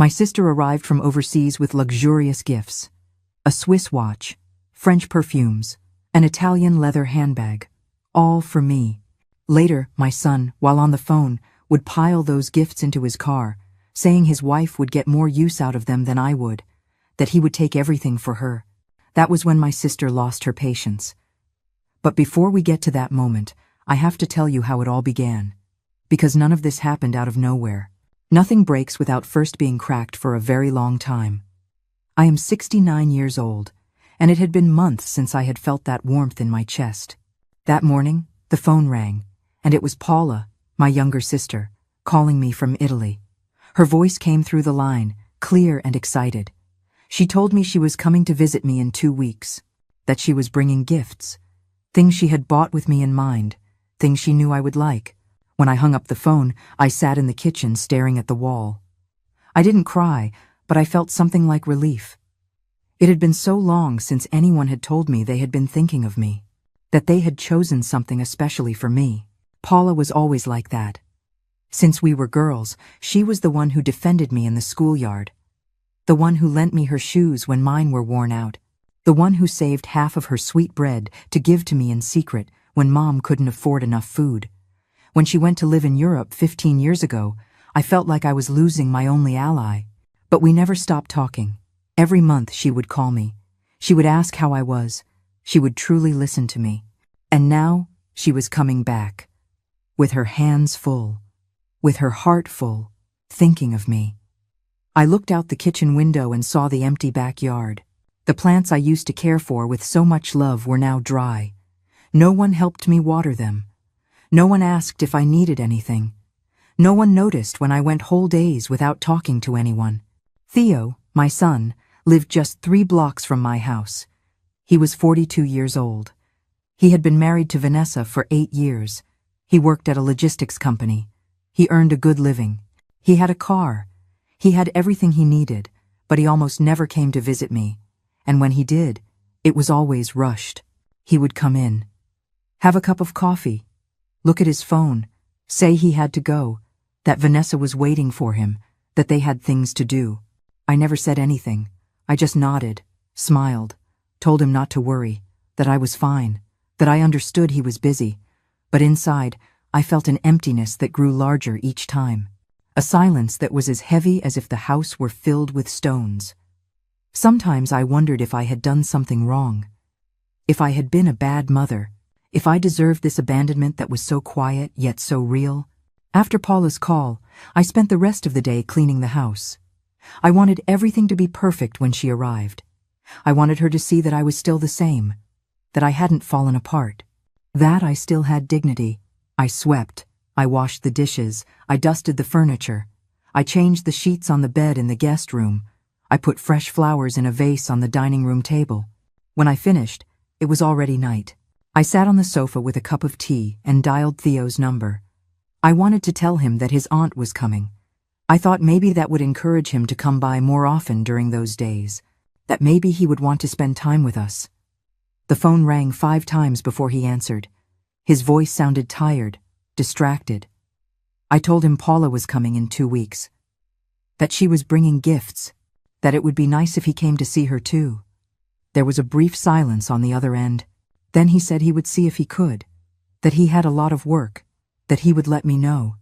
My sister arrived from overseas with luxurious gifts. A Swiss watch, French perfumes, an Italian leather handbag. All for me. Later, my son, while on the phone, would pile those gifts into his car, saying his wife would get more use out of them than I would, that he would take everything for her. That was when my sister lost her patience. But before we get to that moment, I have to tell you how it all began. Because none of this happened out of nowhere. Nothing breaks without first being cracked for a very long time. I am 69 years old, and it had been months since I had felt that warmth in my chest. That morning, the phone rang, and it was Paula, my younger sister, calling me from Italy. Her voice came through the line, clear and excited. She told me she was coming to visit me in 2 weeks, that she was bringing gifts, things she had bought with me in mind, things she knew I would like. When I hung up the phone, I sat in the kitchen staring at the wall. I didn't cry, but I felt something like relief. It had been so long since anyone had told me they had been thinking of me, that they had chosen something especially for me. Paula was always like that. Since we were girls, she was the one who defended me in the schoolyard, the one who lent me her shoes when mine were worn out, the one who saved half of her sweet bread to give to me in secret when Mom couldn't afford enough food. When she went to live in Europe 15 years ago, I felt like I was losing my only ally. But we never stopped talking. Every month she would call me. She would ask how I was. She would truly listen to me. And now she was coming back, with her hands full, with her heart full, thinking of me. I looked out the kitchen window and saw the empty backyard. The plants I used to care for with so much love were now dry. No one helped me water them. No one asked if I needed anything. No one noticed when I went whole days without talking to anyone. Theo, my son, lived just 3 blocks from my house. He was 42 years old. He had been married to Vanessa for 8 years. He worked at a logistics company. He earned a good living. He had a car. He had everything he needed, but he almost never came to visit me. And when he did, it was always rushed. He would come in, have a cup of coffee, look at his phone, say he had to go, that Vanessa was waiting for him, that they had things to do. I never said anything. I just nodded, smiled, told him not to worry, that I was fine, that I understood he was busy, but inside, I felt an emptiness that grew larger each time, a silence that was as heavy as if the house were filled with stones. Sometimes I wondered if I had done something wrong, if I had been a bad mother, if I deserved this abandonment that was so quiet yet so real. After Paula's call, I spent the rest of the day cleaning the house. I wanted everything to be perfect when she arrived. I wanted her to see that I was still the same, that I hadn't fallen apart, that I still had dignity. I swept, I washed the dishes, I dusted the furniture, I changed the sheets on the bed in the guest room, I put fresh flowers in a vase on the dining room table. When I finished, it was already night. I sat on the sofa with a cup of tea and dialed Theo's number. I wanted to tell him that his aunt was coming. I thought maybe that would encourage him to come by more often during those days, that maybe he would want to spend time with us. The phone rang 5 times before he answered. His voice sounded tired, distracted. I told him Paula was coming in 2 weeks, that she was bringing gifts, that it would be nice if he came to see her too. There was a brief silence on the other end. Then he said he would see if he could, that he had a lot of work, that he would let me know.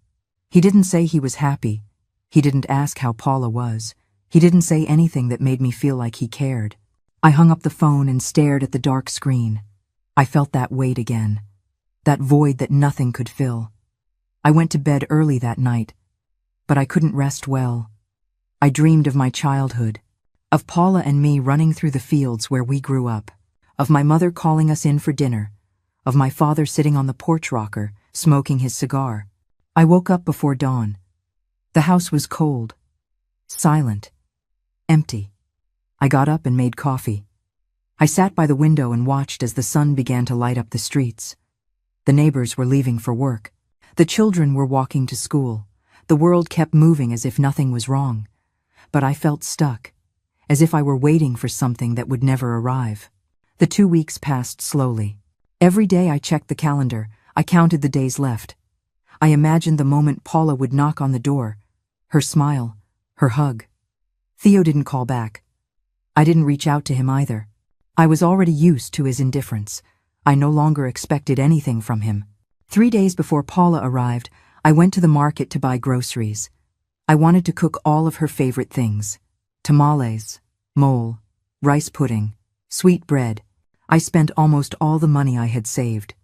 He didn't say he was happy. He didn't ask how Paula was. He didn't say anything that made me feel like he cared. I hung up the phone and stared at the dark screen. I felt that weight again, that void that nothing could fill. I went to bed early that night, but I couldn't rest well. I dreamed of my childhood, of Paula and me running through the fields where we grew up, of my mother calling us in for dinner, of my father sitting on the porch rocker, smoking his cigar. I woke up before dawn. The house was cold, silent, empty. I got up and made coffee. I sat by the window and watched as the sun began to light up the streets. The neighbors were leaving for work. The children were walking to school. The world kept moving as if nothing was wrong. But I felt stuck, as if I were waiting for something that would never arrive. The 2 weeks passed slowly. Every day I checked the calendar. I counted the days left. I imagined the moment Paula would knock on the door, her smile, her hug. Theo didn't call back. I didn't reach out to him either. I was already used to his indifference. I no longer expected anything from him. 3 days before Paula arrived, I went to the market to buy groceries. I wanted to cook all of her favorite things. Tamales, mole, rice pudding, sweet bread. I spent almost all the money I had saved.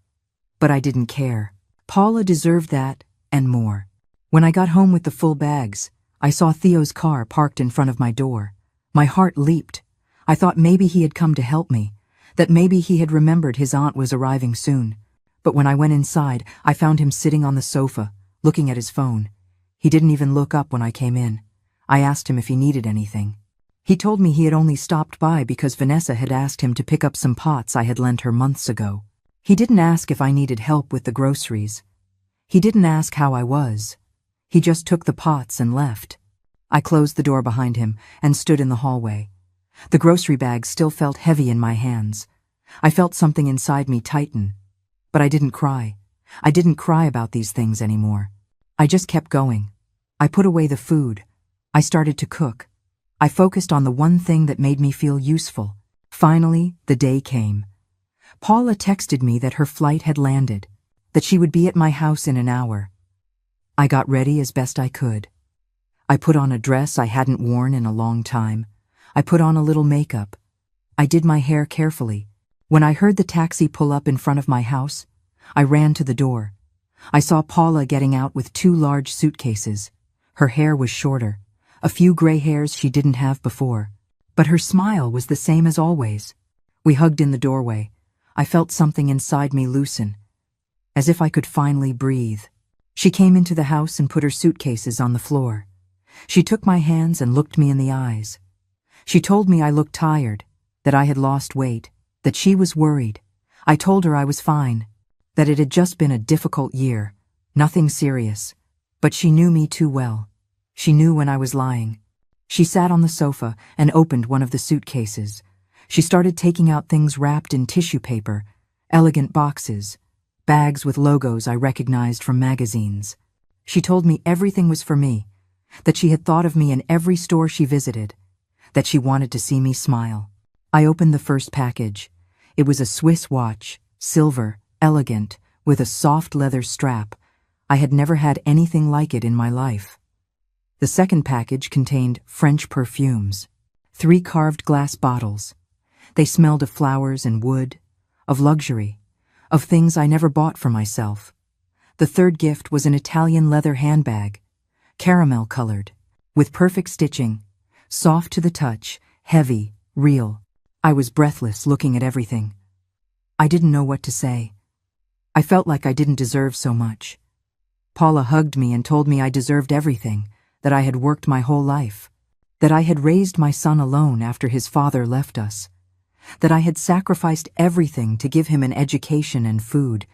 But I didn't care. Paula deserved that, and more. When I got home with the full bags, I saw Theo's car parked in front of my door. My heart leaped. I thought maybe he had come to help me, that maybe he had remembered his aunt was arriving soon. But when I went inside, I found him sitting on the sofa, looking at his phone. He didn't even look up when I came in. I asked him if he needed anything. He told me he had only stopped by because Vanessa had asked him to pick up some pots I had lent her months ago. He didn't ask if I needed help with the groceries. He didn't ask how I was. He just took the pots and left. I closed the door behind him and stood in the hallway. The grocery bags still felt heavy in my hands. I felt something inside me tighten. But I didn't cry. I didn't cry about these things anymore. I just kept going. I put away the food. I started to cook. I focused on the one thing that made me feel useful. Finally, the day came. Paula texted me that her flight had landed, that she would be at my house in an hour. I got ready as best I could. I put on a dress I hadn't worn in a long time. I put on a little makeup. I did my hair carefully. When I heard the taxi pull up in front of my house, I ran to the door. I saw Paula getting out with 2 large suitcases. Her hair was shorter, a few gray hairs she didn't have before, but her smile was the same as always. We hugged in the doorway. I felt something inside me loosen, as if I could finally breathe. She came into the house and put her suitcases on the floor. She took my hands and looked me in the eyes. She told me I looked tired, that I had lost weight, that she was worried. I told her I was fine, that it had just been a difficult year, nothing serious. But she knew me too well. She knew when I was lying. She sat on the sofa and opened one of the suitcases. She started taking out things wrapped in tissue paper, elegant boxes, bags with logos I recognized from magazines. She told me everything was for me, that she had thought of me in every store she visited, that she wanted to see me smile. I opened the first package. It was a Swiss watch, silver, elegant, with a soft leather strap. I had never had anything like it in my life. The second package contained French perfumes, 3 carved glass bottles. They smelled of flowers and wood, of luxury, of things I never bought for myself. The third gift was an Italian leather handbag, caramel-colored, with perfect stitching, soft to the touch, heavy, real. I was breathless looking at everything. I didn't know what to say. I felt like I didn't deserve so much. Paula hugged me and told me I deserved everything, that I had worked my whole life, that I had raised my son alone after his father left us, that I had sacrificed everything to give him an education and food,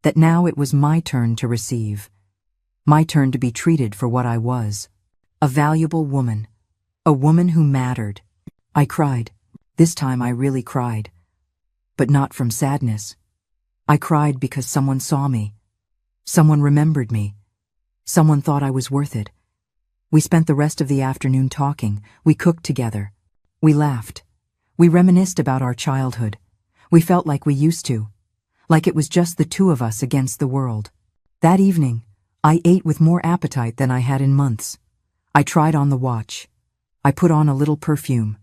that now it was my turn to receive, my turn to be treated for what I was, a valuable woman, a woman who mattered. I cried. This time I really cried, but not from sadness. I cried because someone saw me. Someone remembered me. Someone thought I was worth it. We spent the rest of the afternoon talking. We cooked together. We laughed. We reminisced about our childhood. We felt like we used to, like it was just the 2 of us against the world. That evening, I ate with more appetite than I had in months. I tried on the watch. I put on a little perfume.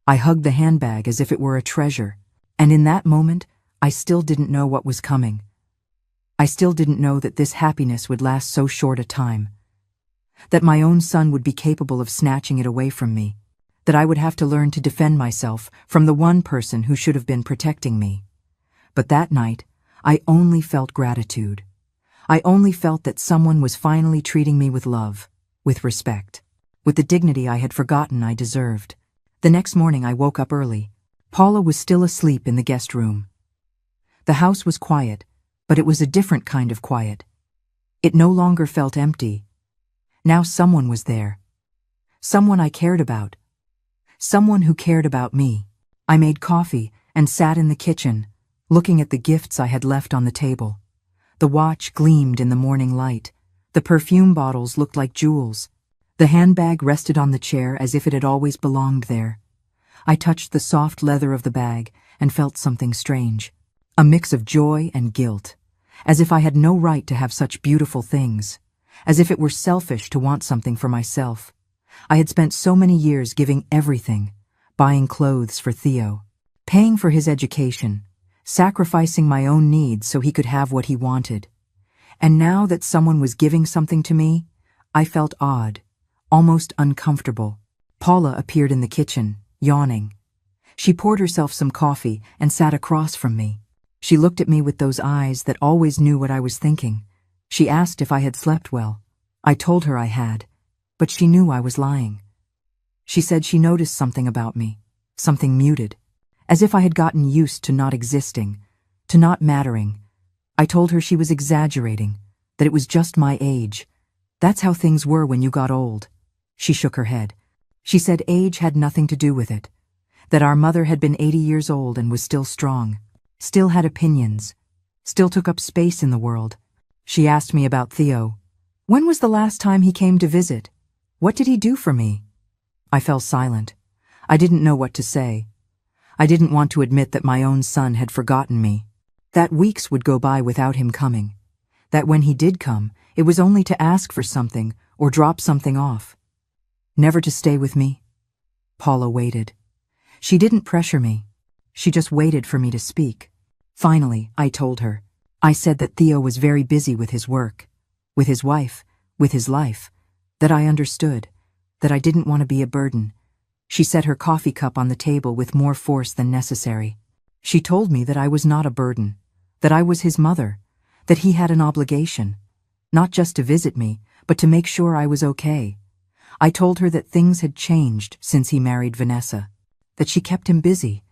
I hugged the handbag as if it were a treasure, and in that moment, I still didn't know what was coming. I still didn't know that this happiness would last so short a time, that my own son would be capable of snatching it away from me, that I would have to learn to defend myself from the one person who should have been protecting me. But that night, I only felt gratitude. I only felt that someone was finally treating me with love, with respect, with the dignity I had forgotten I deserved. The next morning I woke up early. Paula was still asleep in the guest room. The house was quiet, but it was a different kind of quiet. It no longer felt empty. Now someone was there. Someone I cared about. Someone who cared about me. I made coffee and sat in the kitchen, looking at the gifts I had left on the table. The watch gleamed in the morning light. The perfume bottles looked like jewels. The handbag rested on the chair as if it had always belonged there. I touched the soft leather of the bag and felt something strange, a mix of joy and guilt, as if I had no right to have such beautiful things, as if it were selfish to want something for myself. I had spent so many years giving everything, buying clothes for Theo, paying for his education, sacrificing my own needs so he could have what he wanted. And now that someone was giving something to me, I felt odd, almost uncomfortable. Paula appeared in the kitchen, yawning. She poured herself some coffee and sat across from me. She looked at me with those eyes that always knew what I was thinking. She asked if I had slept well. I told her I had, but she knew I was lying. She said she noticed something about me, something muted, as if I had gotten used to not existing, to not mattering. I told her she was exaggerating, that it was just my age. That's how things were when you got old. She shook her head. She said age had nothing to do with it, that our mother had been 80 years old and was still strong, still had opinions, still took up space in the world. She asked me about Theo. When was the last time he came to visit? What did he do for me? I fell silent. I didn't know what to say. I didn't want to admit that my own son had forgotten me, that weeks would go by without him coming, that when he did come, it was only to ask for something or drop something off. Never to stay with me. Paula waited. She didn't pressure me. She just waited for me to speak. Finally, I told her. I said that Theo was very busy with his work, with his wife, with his life, that I understood, that I didn't want to be a burden. She set her coffee cup on the table with more force than necessary. She told me that I was not a burden, that I was his mother, that he had an obligation, not just to visit me, but to make sure I was okay. I told her that things had changed since he married Vanessa, that she kept him busy,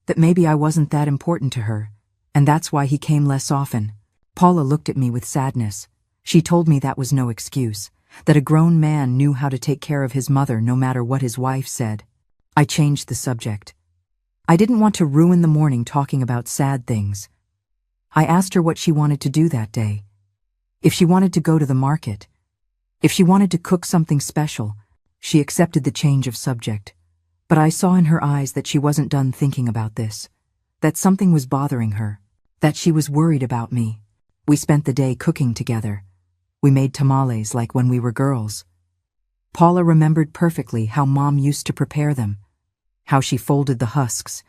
that maybe I wasn't that important to her, and that's why he came less often. Paula looked at me with sadness. She told me that was no excuse, that a grown man knew how to take care of his mother no matter what his wife said. I changed the subject. I didn't want to ruin the morning talking about sad things. I asked her what she wanted to do that day. If she wanted to go to the market, if she wanted to cook something special. She accepted the change of subject, but I saw in her eyes that she wasn't done thinking about this, that something was bothering her, that she was worried about me. We spent the day cooking together. We made tamales like when we were girls. Paula remembered perfectly how Mom used to prepare them, how she folded the husks,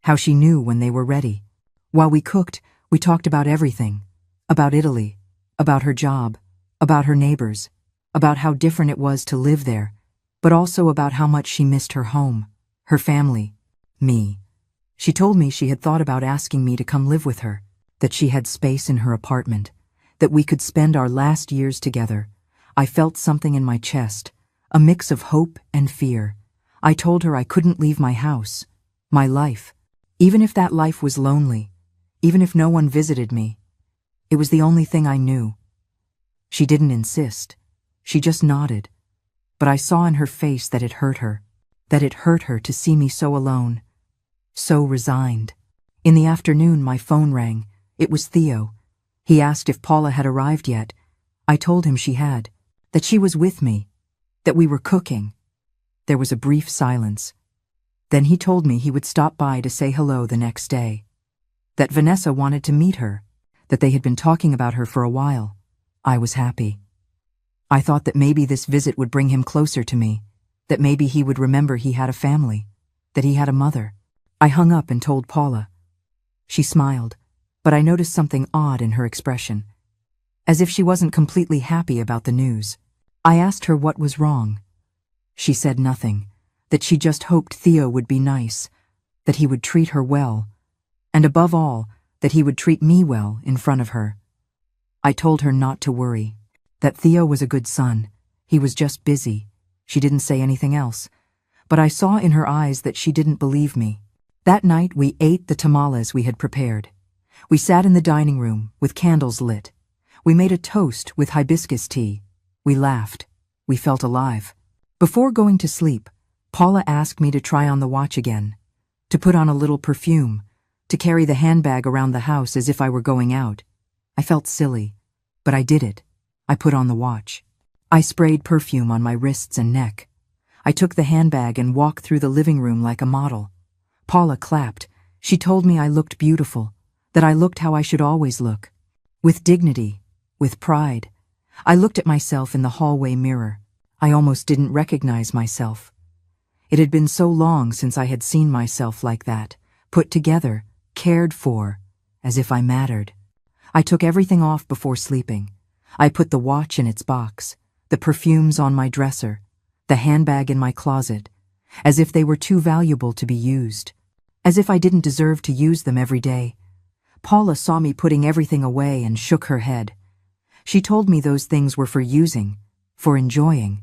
how she knew when they were ready. While we cooked, we talked about everything, about Italy, about her job, about her neighbors, about how different it was to live there, but also about how much she missed her home, her family, me. She told me she had thought about asking me to come live with her, that she had space in her apartment, that we could spend our last years together. I felt something in my chest, a mix of hope and fear. I told her I couldn't leave my house, my life, even if that life was lonely, even if no one visited me. It was the only thing I knew. She didn't insist. She just nodded. But I saw in her face that it hurt her to see me so alone, so resigned. In the afternoon, my phone rang. It was Theo. He asked if Paula had arrived yet. I told him she had, that she was with me, that we were cooking. There was a brief silence. Then he told me he would stop by to say hello the next day, that Vanessa wanted to meet her, that they had been talking about her for a while. I was happy. I thought that maybe this visit would bring him closer to me, that maybe he would remember he had a family, that he had a mother. I hung up and told Paula. She smiled, but I noticed something odd in her expression, as if she wasn't completely happy about the news. I asked her what was wrong. She said nothing, that she just hoped Theo would be nice, that he would treat her well, and above all, that he would treat me well in front of her. I told her not to worry, that Theo was a good son. He was just busy. She didn't say anything else, but I saw in her eyes that she didn't believe me. That night we ate the tamales we had prepared. We sat in the dining room with candles lit. We made a toast with hibiscus tea. We laughed. We felt alive. Before going to sleep, Paula asked me to try on the watch again, to put on a little perfume, to carry the handbag around the house as if I were going out. I felt silly, but I did it. I put on the watch. I sprayed perfume on my wrists and neck. I took the handbag and walked through the living room like a model. Paula clapped. She told me I looked beautiful, that I looked how I should always look. With dignity, with pride. I looked at myself in the hallway mirror. I almost didn't recognize myself. It had been so long since I had seen myself like that, put together, cared for, as if I mattered. I took everything off before sleeping. I put the watch in its box, the perfumes on my dresser, the handbag in my closet, as if they were too valuable to be used, as if I didn't deserve to use them every day. Paula saw me putting everything away and shook her head. She told me those things were for using, for enjoying,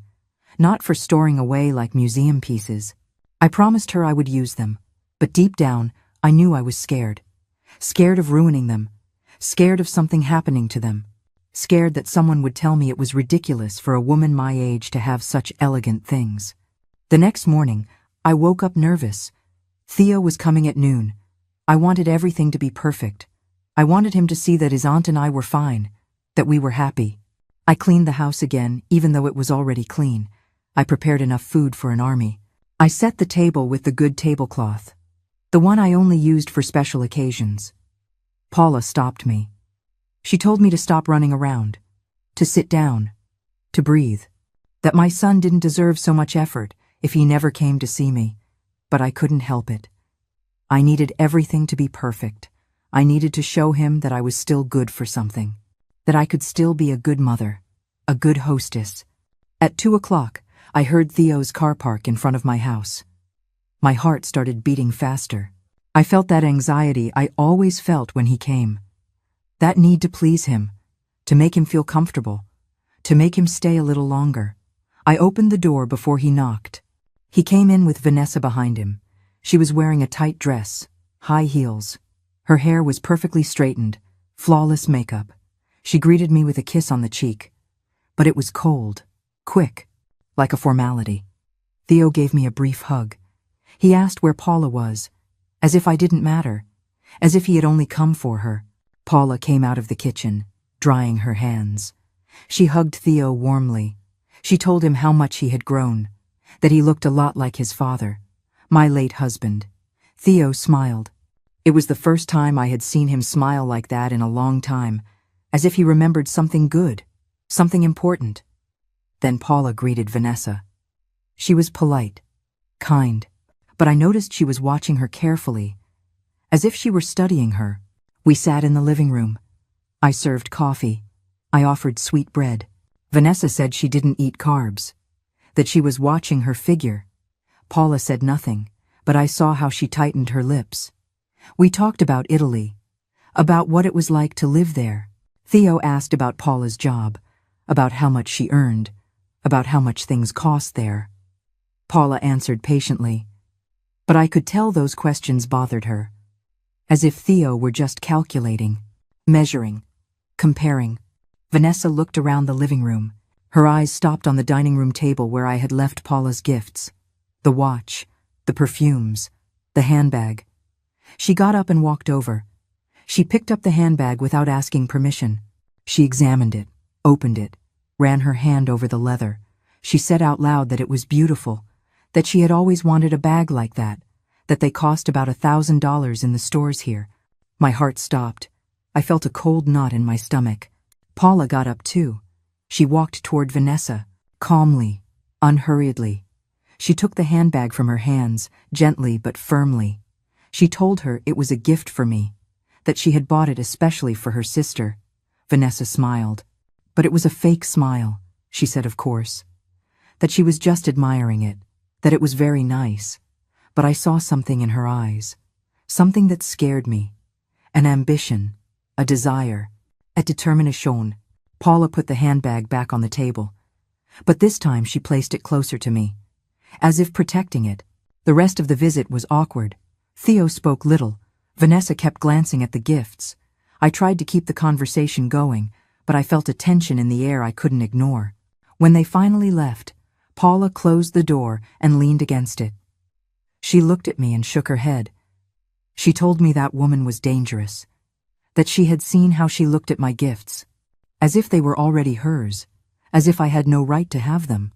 not for storing away like museum pieces. I promised her I would use them, but deep down, I knew I was scared. Scared of ruining them, scared of something happening to them, scared that someone would tell me it was ridiculous for a woman my age to have such elegant things. The next morning, I woke up nervous. Theo was coming at noon. I wanted everything to be perfect. I wanted him to see that his aunt and I were fine, that we were happy. I cleaned the house again, even though it was already clean. I prepared enough food for an army. I set the table with the good tablecloth, the one I only used for special occasions. Paula stopped me. She told me to stop running around, to sit down, to breathe, that my son didn't deserve so much effort if he never came to see me, but I couldn't help it. I needed everything to be perfect. I needed to show him that I was still good for something, that I could still be a good mother, a good hostess. At 2 o'clock, I heard Theo's car park in front of my house. My heart started beating faster. I felt that anxiety I always felt when he came. That need to please him, to make him feel comfortable, to make him stay a little longer. I opened the door before he knocked. He came in with Vanessa behind him. She was wearing a tight dress, high heels. Her hair was perfectly straightened, flawless makeup. She greeted me with a kiss on the cheek. But it was cold, quick, like a formality. Theo gave me a brief hug. He asked where Paula was, as if I didn't matter, as if he had only come for her. Paula came out of the kitchen, drying her hands. She hugged Theo warmly. She told him how much he had grown, that he looked a lot like his father, my late husband. Theo smiled. It was the first time I had seen him smile like that in a long time, as if he remembered something good, something important. Then Paula greeted Vanessa. She was polite, kind, but I noticed she was watching her carefully, as if she were studying her. We sat in the living room. I served coffee. I offered sweet bread. Vanessa said she didn't eat carbs, that she was watching her figure. Paula said nothing, but I saw how she tightened her lips. We talked about Italy, about what it was like to live there. Theo asked about Paula's job, about how much she earned, about how much things cost there. Paula answered patiently, but I could tell those questions bothered her, as if Theo were just calculating, measuring, comparing. Vanessa looked around the living room. Her eyes stopped on the dining room table where I had left Paula's gifts, the watch, the perfumes, the handbag. She got up and walked over. She picked up the handbag without asking permission. She examined it, opened it, ran her hand over the leather. She said out loud that it was beautiful, that she had always wanted a bag like that they cost about $1,000 in the stores here. My heart stopped. I felt a cold knot in my stomach. Paula got up too. She walked toward Vanessa, calmly, unhurriedly. She took the handbag from her hands, gently but firmly. She told her it was a gift for me, that she had bought it especially for her sister. Vanessa smiled. But it was a fake smile, she said, of course. That she was just admiring it, that it was very nice. But I saw something in her eyes, something that scared me. An ambition, a desire, a determination. Paula put the handbag back on the table. But this time she placed it closer to me, as if protecting it. The rest of the visit was awkward. Theo spoke little. Vanessa kept glancing at the gifts. I tried to keep the conversation going, but I felt a tension in the air I couldn't ignore. When they finally left, Paula closed the door and leaned against it. She looked at me and shook her head. She told me that woman was dangerous, that she had seen how she looked at my gifts, as if they were already hers, as if I had no right to have them.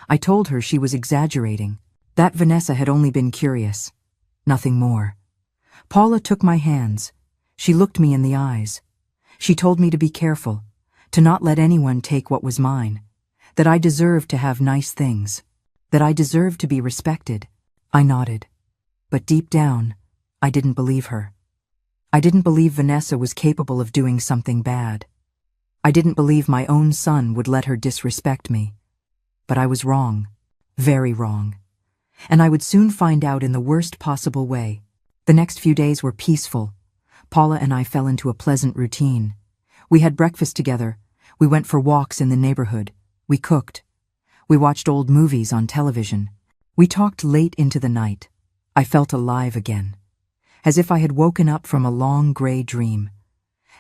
I told her she was exaggerating, that Vanessa had only been curious. Nothing more. Paula took my hands. She looked me in the eyes. She told me to be careful, to not let anyone take what was mine, that I deserved to have nice things, that I deserved to be respected. I nodded. But deep down, I didn't believe her. I didn't believe Vanessa was capable of doing something bad. I didn't believe my own son would let her disrespect me. But I was wrong, very wrong. And I would soon find out in the worst possible way. The next few days were peaceful. Paula and I fell into a pleasant routine. We had breakfast together. We went for walks in the neighborhood. We cooked. We watched old movies on television. We talked late into the night. I felt alive again. As if I had woken up from a long gray dream.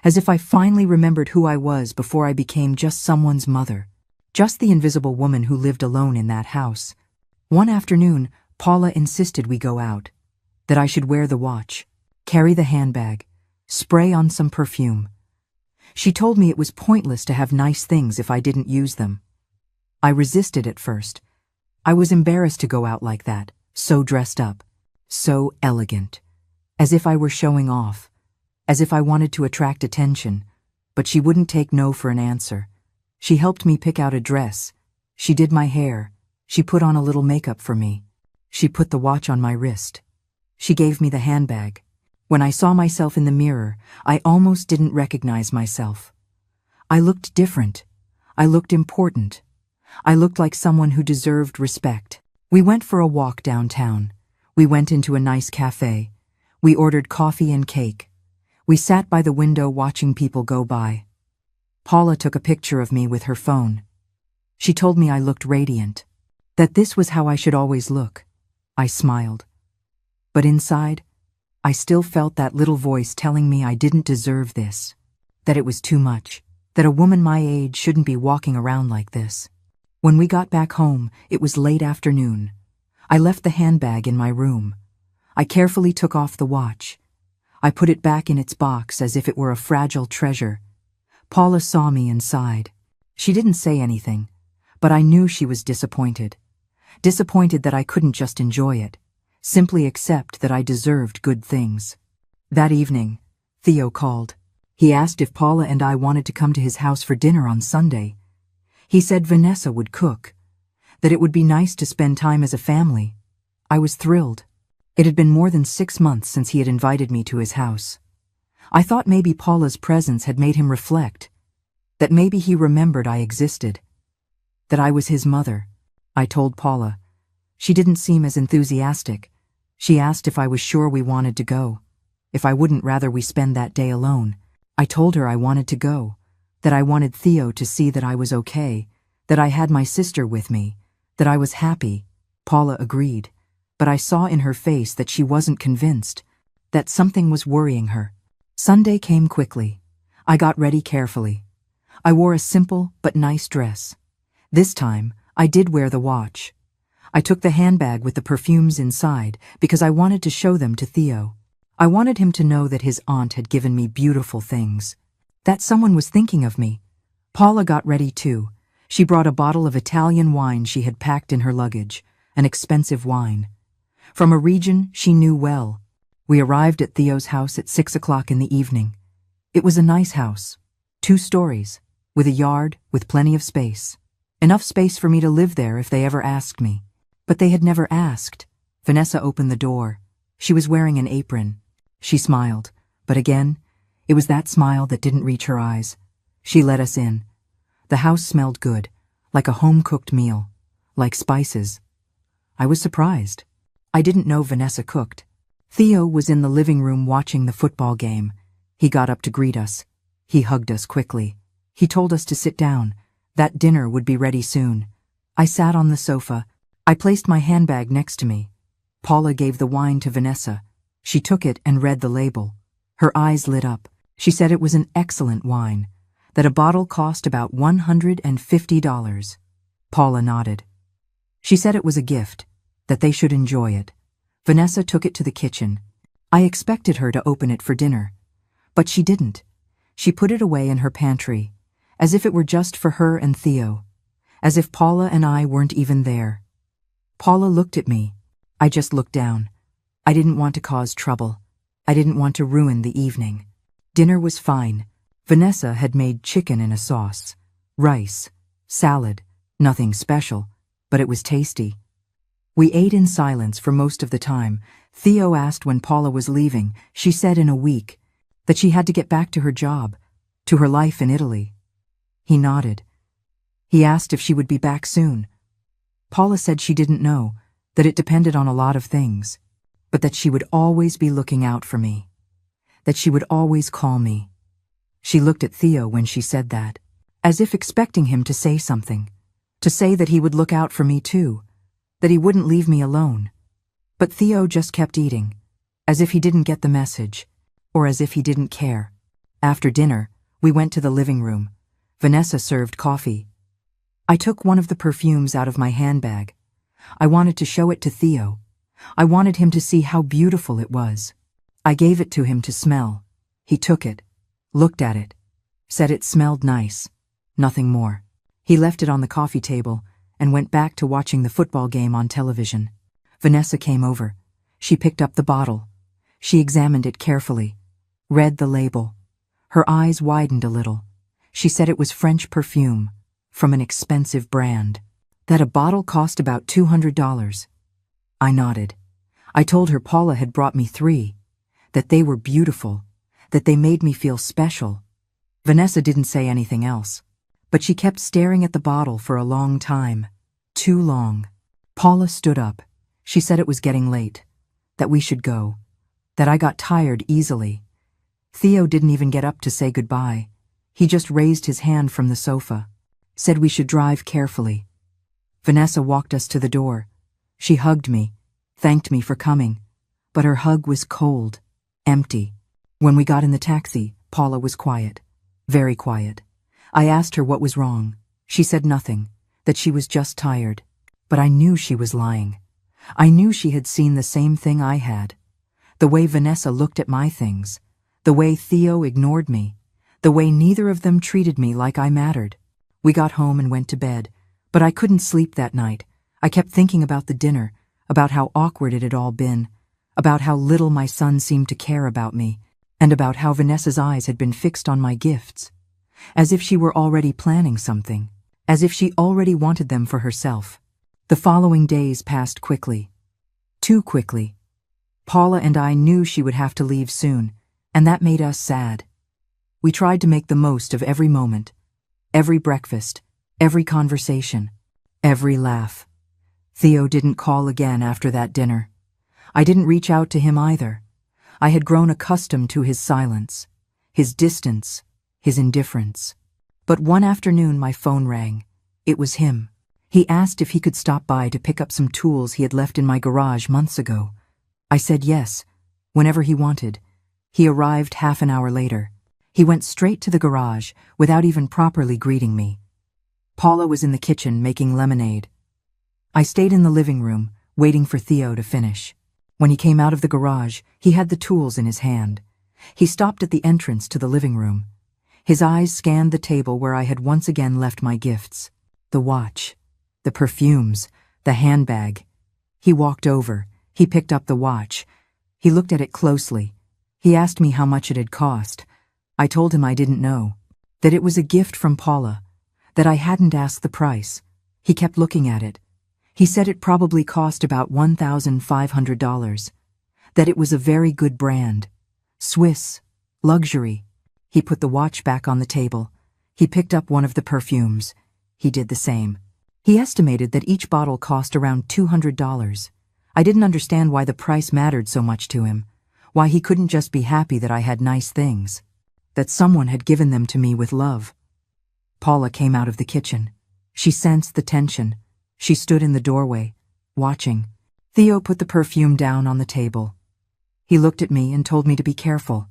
As if I finally remembered who I was before I became just someone's mother. Just the invisible woman who lived alone in that house. One afternoon, Paula insisted we go out. That I should wear the watch, carry the handbag, spray on some perfume. She told me it was pointless to have nice things if I didn't use them. I resisted at first. I was embarrassed to go out like that, so dressed up, so elegant, as if I were showing off, as if I wanted to attract attention, but she wouldn't take no for an answer. She helped me pick out a dress. She did my hair. She put on a little makeup for me. She put the watch on my wrist. She gave me the handbag. When I saw myself in the mirror, I almost didn't recognize myself. I looked different. I looked important. I looked like someone who deserved respect. We went for a walk downtown. We went into a nice cafe. We ordered coffee and cake. We sat by the window watching people go by. Paula took a picture of me with her phone. She told me I looked radiant, that this was how I should always look. I smiled. But inside, I still felt that little voice telling me I didn't deserve this, that it was too much, that a woman my age shouldn't be walking around like this. When we got back home, it was late afternoon. I left the handbag in my room. I carefully took off the watch. I put it back in its box as if it were a fragile treasure. Paula saw me and sighed. She didn't say anything, but I knew she was disappointed. Disappointed that I couldn't just enjoy it, simply accept that I deserved good things. That evening, Theo called. He asked if Paula and I wanted to come to his house for dinner on Sunday. He said Vanessa would cook, that it would be nice to spend time as a family. I was thrilled. It had been more than 6 months since he had invited me to his house. I thought maybe Paula's presence had made him reflect, that maybe he remembered I existed, that I was his mother. I told Paula. She didn't seem as enthusiastic. She asked if I was sure we wanted to go, if I wouldn't rather we spend that day alone. I told her I wanted to go, that I wanted Theo to see that I was okay, that I had my sister with me, that I was happy. Paula agreed, but I saw in her face that she wasn't convinced, that something was worrying her. Sunday came quickly. I got ready carefully. I wore a simple but nice dress. This time, I did wear the watch. I took the handbag with the perfumes inside because I wanted to show them to Theo. I wanted him to know that his aunt had given me beautiful things, that someone was thinking of me. Paula got ready too. She brought a bottle of Italian wine she had packed in her luggage, an expensive wine. From a region she knew well. We arrived at Theo's house at 6 o'clock in the evening. It was a nice house, 2 stories, with a yard, with plenty of space. Enough space for me to live there if they ever asked me. But they had never asked. Vanessa opened the door. She was wearing an apron. She smiled, but again, it was that smile that didn't reach her eyes. She let us in. The house smelled good, like a home-cooked meal, like spices. I was surprised. I didn't know Vanessa cooked. Theo was in the living room watching the football game. He got up to greet us. He hugged us quickly. He told us to sit down, that dinner would be ready soon. I sat on the sofa. I placed my handbag next to me. Paula gave the wine to Vanessa. She took it and read the label. Her eyes lit up. She said it was an excellent wine, that a bottle cost about $150. Paula nodded. She said it was a gift, that they should enjoy it. Vanessa took it to the kitchen. I expected her to open it for dinner, but she didn't. She put it away in her pantry, as if it were just for her and Theo. as if Paula and I weren't even there. Paula looked at me. I just looked down. I didn't want to cause trouble. I didn't want to ruin the evening. Dinner was fine. Vanessa had made chicken in a sauce, rice, salad, nothing special, but it was tasty. We ate in silence for most of the time. Theo asked when Paula was leaving. She said in a week, that she had to get back to her job, to her life in Italy. He nodded. He asked if she would be back soon. Paula said she didn't know, that it depended on a lot of things, but that she would always be looking out for me, that she would always call me. She looked at Theo when she said that, as if expecting him to say something, to say that he would look out for me too, that he wouldn't leave me alone. But Theo just kept eating, as if he didn't get the message, or as if he didn't care. After dinner, we went to the living room. Vanessa served coffee. I took one of the perfumes out of my handbag. I wanted to show it to Theo. I wanted him to see how beautiful it was. I gave it to him to smell. He took it, looked at it, said it smelled nice. Nothing more. He left it on the coffee table and went back to watching the football game on television. Vanessa came over. She picked up the bottle. She examined it carefully, read the label. Her eyes widened a little. She said it was French perfume, from an expensive brand, that a bottle cost about $200. I nodded. I told her Paula had brought me 3, that they were beautiful, that they made me feel special. Vanessa didn't say anything else, but she kept staring at the bottle for a long time, too long. Paula stood up. She said it was getting late, that we should go, that I got tired easily. Theo didn't even get up to say goodbye. He just raised his hand from the sofa, said we should drive carefully. Vanessa walked us to the door. She hugged me, thanked me for coming, but her hug was cold, empty. When we got in the taxi, Paula was quiet, very quiet. I asked her what was wrong. She said nothing, that she was just tired. But I knew she was lying. I knew she had seen the same thing I had. The way Vanessa looked at my things, the way Theo ignored me, the way neither of them treated me like I mattered. We got home and went to bed, but I couldn't sleep that night. I kept thinking about the dinner, about how awkward it had all been, about how little my son seemed to care about me, and about how Vanessa's eyes had been fixed on my gifts, as if she were already planning something, as if she already wanted them for herself. The following days passed quickly, too quickly. Paula and I knew she would have to leave soon, and that made us sad. We tried to make the most of every moment, every breakfast, every conversation, every laugh. Theo didn't call again after that dinner. I didn't reach out to him either. I had grown accustomed to his silence, his distance, his indifference. But one afternoon my phone rang. It was him. He asked if he could stop by to pick up some tools he had left in my garage months ago. I said yes, whenever he wanted. He arrived half an hour later. He went straight to the garage without even properly greeting me. Paula was in the kitchen making lemonade. I stayed in the living room, waiting for Theo to finish. When he came out of the garage, he had the tools in his hand. He stopped at the entrance to the living room. His eyes scanned the table where I had once again left my gifts. The watch, the perfumes, the handbag. He walked over. He picked up the watch. He looked at it closely. He asked me how much it had cost. I told him I didn't know, that it was a gift from Paula, that I hadn't asked the price. He kept looking at it. He said it probably cost about $1,500, that it was a very good brand. Swiss, luxury. He put the watch back on the table. He picked up one of the perfumes. He did the same. He estimated that each bottle cost around $200. I didn't understand why the price mattered so much to him, why he couldn't just be happy that I had nice things, that someone had given them to me with love. Paula came out of the kitchen. She sensed the tension. She stood in the doorway, watching. Theo put the perfume down on the table. He looked at me and told me to be careful,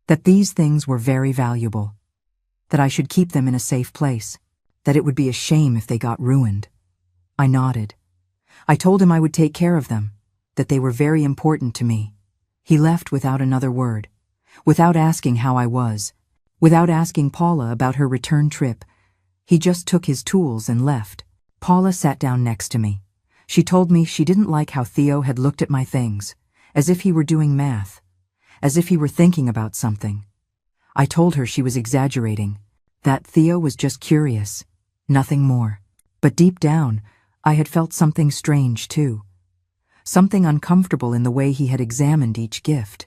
that these things were very valuable, that I should keep them in a safe place, that it would be a shame if they got ruined. I nodded. I told him I would take care of them, that they were very important to me. He left without another word, without asking how I was, without asking Paula about her return trip. He just took his tools and left. Paula sat down next to me. She told me she didn't like how Theo had looked at my things, as if he were doing math, as if he were thinking about something. I told her she was exaggerating, that Theo was just curious, nothing more. But deep down, I had felt something strange too. Something uncomfortable in the way he had examined each gift,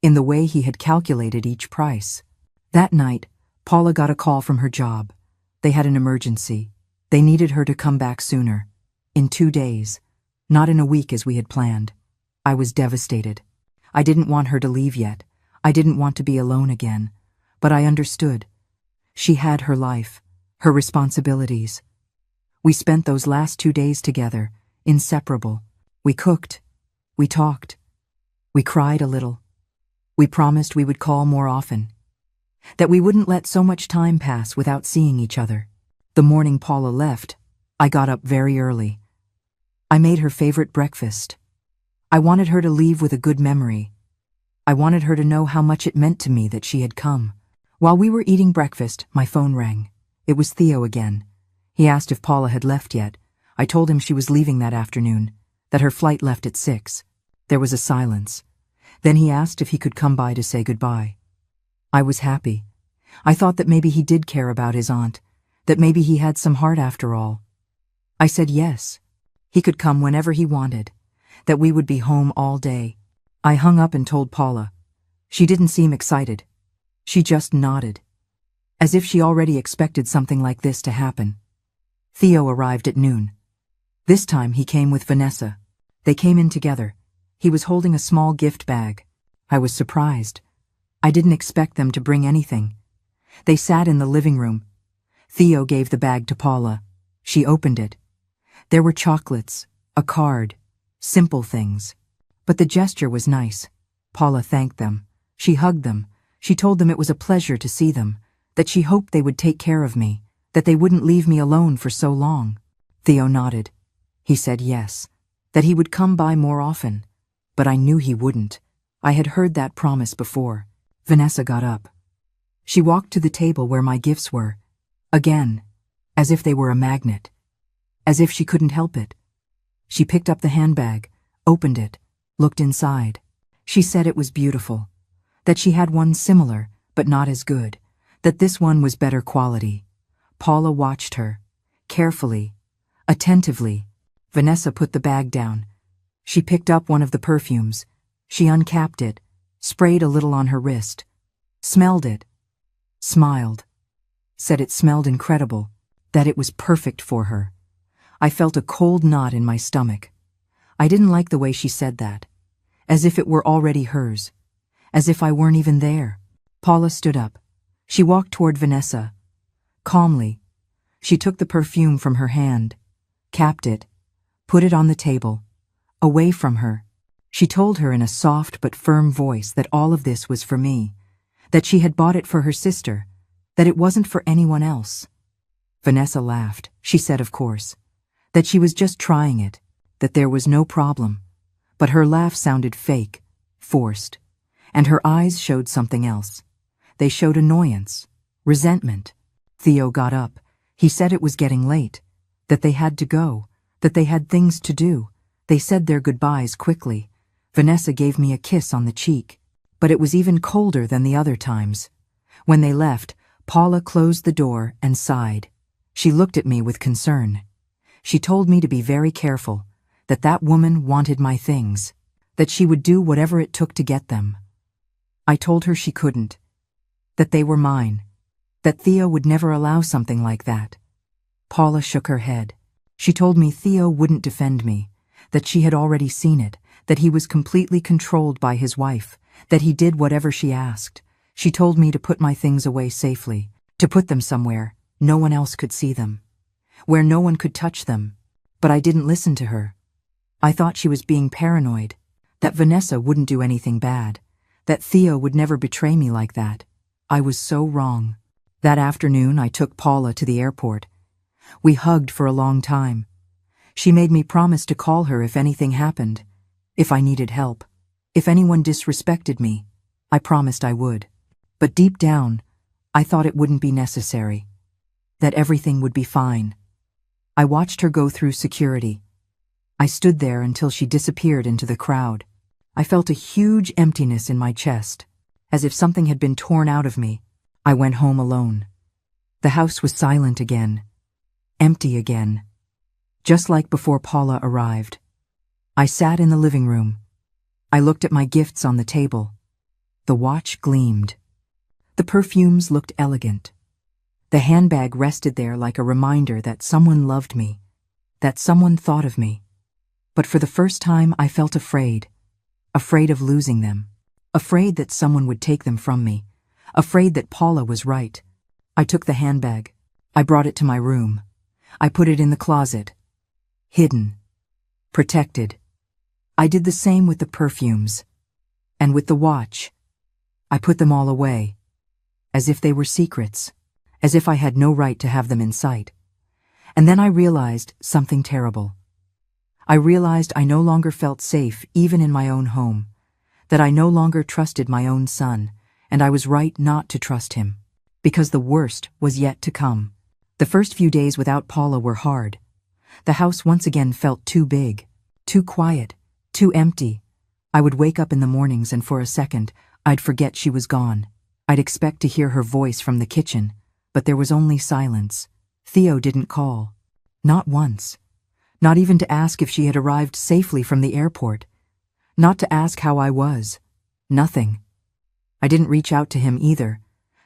in the way he had calculated each price. That night, Paula got a call from her job. They had an emergency. They needed her to come back sooner. In 2 days, not in a week as we had planned. I was devastated. I didn't want her to leave yet. I didn't want to be alone again. But I understood. She had her life, her responsibilities. We spent those last 2 days together, inseparable. We cooked. We talked. We cried a little. We promised we would call more often. That we wouldn't let so much time pass without seeing each other. The morning Paula left, I got up very early. I made her favorite breakfast. I wanted her to leave with a good memory. I wanted her to know how much it meant to me that she had come. While we were eating breakfast, my phone rang. It was Theo again. He asked if Paula had left yet. I told him she was leaving that afternoon, that her flight left at 6. There was a silence. Then he asked if he could come by to say goodbye. I was happy. I thought that maybe he did care about his aunt, that maybe he had some heart after all. I said yes. He could come whenever he wanted, that we would be home all day. I hung up and told Paula. She didn't seem excited. She just nodded, as if she already expected something like this to happen. Theo arrived at noon. This time he came with Vanessa. They came in together. He was holding a small gift bag. I was surprised. I didn't expect them to bring anything. They sat in the living room. Theo gave the bag to Paula. She opened it. There were chocolates, a card, simple things. But the gesture was nice. Paula thanked them. She hugged them. She told them it was a pleasure to see them, that she hoped they would take care of me, that they wouldn't leave me alone for so long. Theo nodded. He said yes, that he would come by more often. But I knew he wouldn't. I had heard that promise before. Vanessa got up. She walked to the table where my gifts were. Again, as if they were a magnet. As if she couldn't help it. She picked up the handbag, opened it, looked inside. She said it was beautiful. That she had one similar, but not as good. That this one was better quality. Paula watched her, carefully, attentively. Vanessa put the bag down. She picked up one of the perfumes. She uncapped it, sprayed a little on her wrist, smelled it, smiled, said it smelled incredible, that it was perfect for her. I felt a cold knot in my stomach. I didn't like the way she said that, as if it were already hers, as if I weren't even there. Paula stood up. She walked toward Vanessa. Calmly, she took the perfume from her hand, capped it, put it on the table, away from her. She told her in a soft but firm voice that all of this was for me, that she had bought it for her sister, that it wasn't for anyone else. Vanessa laughed. She said, of course, that she was just trying it, that there was no problem. But her laugh sounded fake, forced, and her eyes showed something else. They showed annoyance, resentment. Theo got up. He said it was getting late, that they had to go, that they had things to do. They said their goodbyes quickly. Vanessa gave me a kiss on the cheek, but it was even colder than the other times. When they left, Paula closed the door and sighed. She looked at me with concern. She told me to be very careful, that that woman wanted my things, that she would do whatever it took to get them. I told her she couldn't, that they were mine, that Theo would never allow something like that. Paula shook her head. She told me Theo wouldn't defend me, that she had already seen it, that he was completely controlled by his wife, that he did whatever she asked. She told me to put my things away safely, to put them somewhere no one else could see them, where no one could touch them. But I didn't listen to her. I thought she was being paranoid, that Vanessa wouldn't do anything bad, that Theo would never betray me like that. I was so wrong. That afternoon I took Paula to the airport. We hugged for a long time. She made me promise to call her if anything happened, if I needed help, if anyone disrespected me. I promised I would. But deep down, I thought it wouldn't be necessary, that everything would be fine. I watched her go through security. I stood there until she disappeared into the crowd. I felt a huge emptiness in my chest, as if something had been torn out of me. I went home alone. The house was silent again, empty again, just like before Paula arrived. I sat in the living room. I looked at my gifts on the table. The watch gleamed. The perfumes looked elegant. The handbag rested there like a reminder that someone loved me, that someone thought of me. But for the first time, I felt afraid of losing them, afraid that someone would take them from me, afraid that Paula was right. I took the handbag. I brought it to my room. I put it in the closet, hidden, protected. I did the same with the perfumes, and with the watch. I put them all away, as if they were secrets, as if I had no right to have them in sight. And then I realized something terrible. I realized I no longer felt safe even in my own home, that I no longer trusted my own son, and I was right not to trust him, because the worst was yet to come. The first few days without Paula were hard. The house once again felt too big, too quiet, too empty. I would wake up in the mornings and for a second, I'd forget she was gone. I'd expect to hear her voice from the kitchen, but there was only silence. Theo didn't call. Not once. Not even to ask if she had arrived safely from the airport. Not to ask how I was. Nothing. I didn't reach out to him either.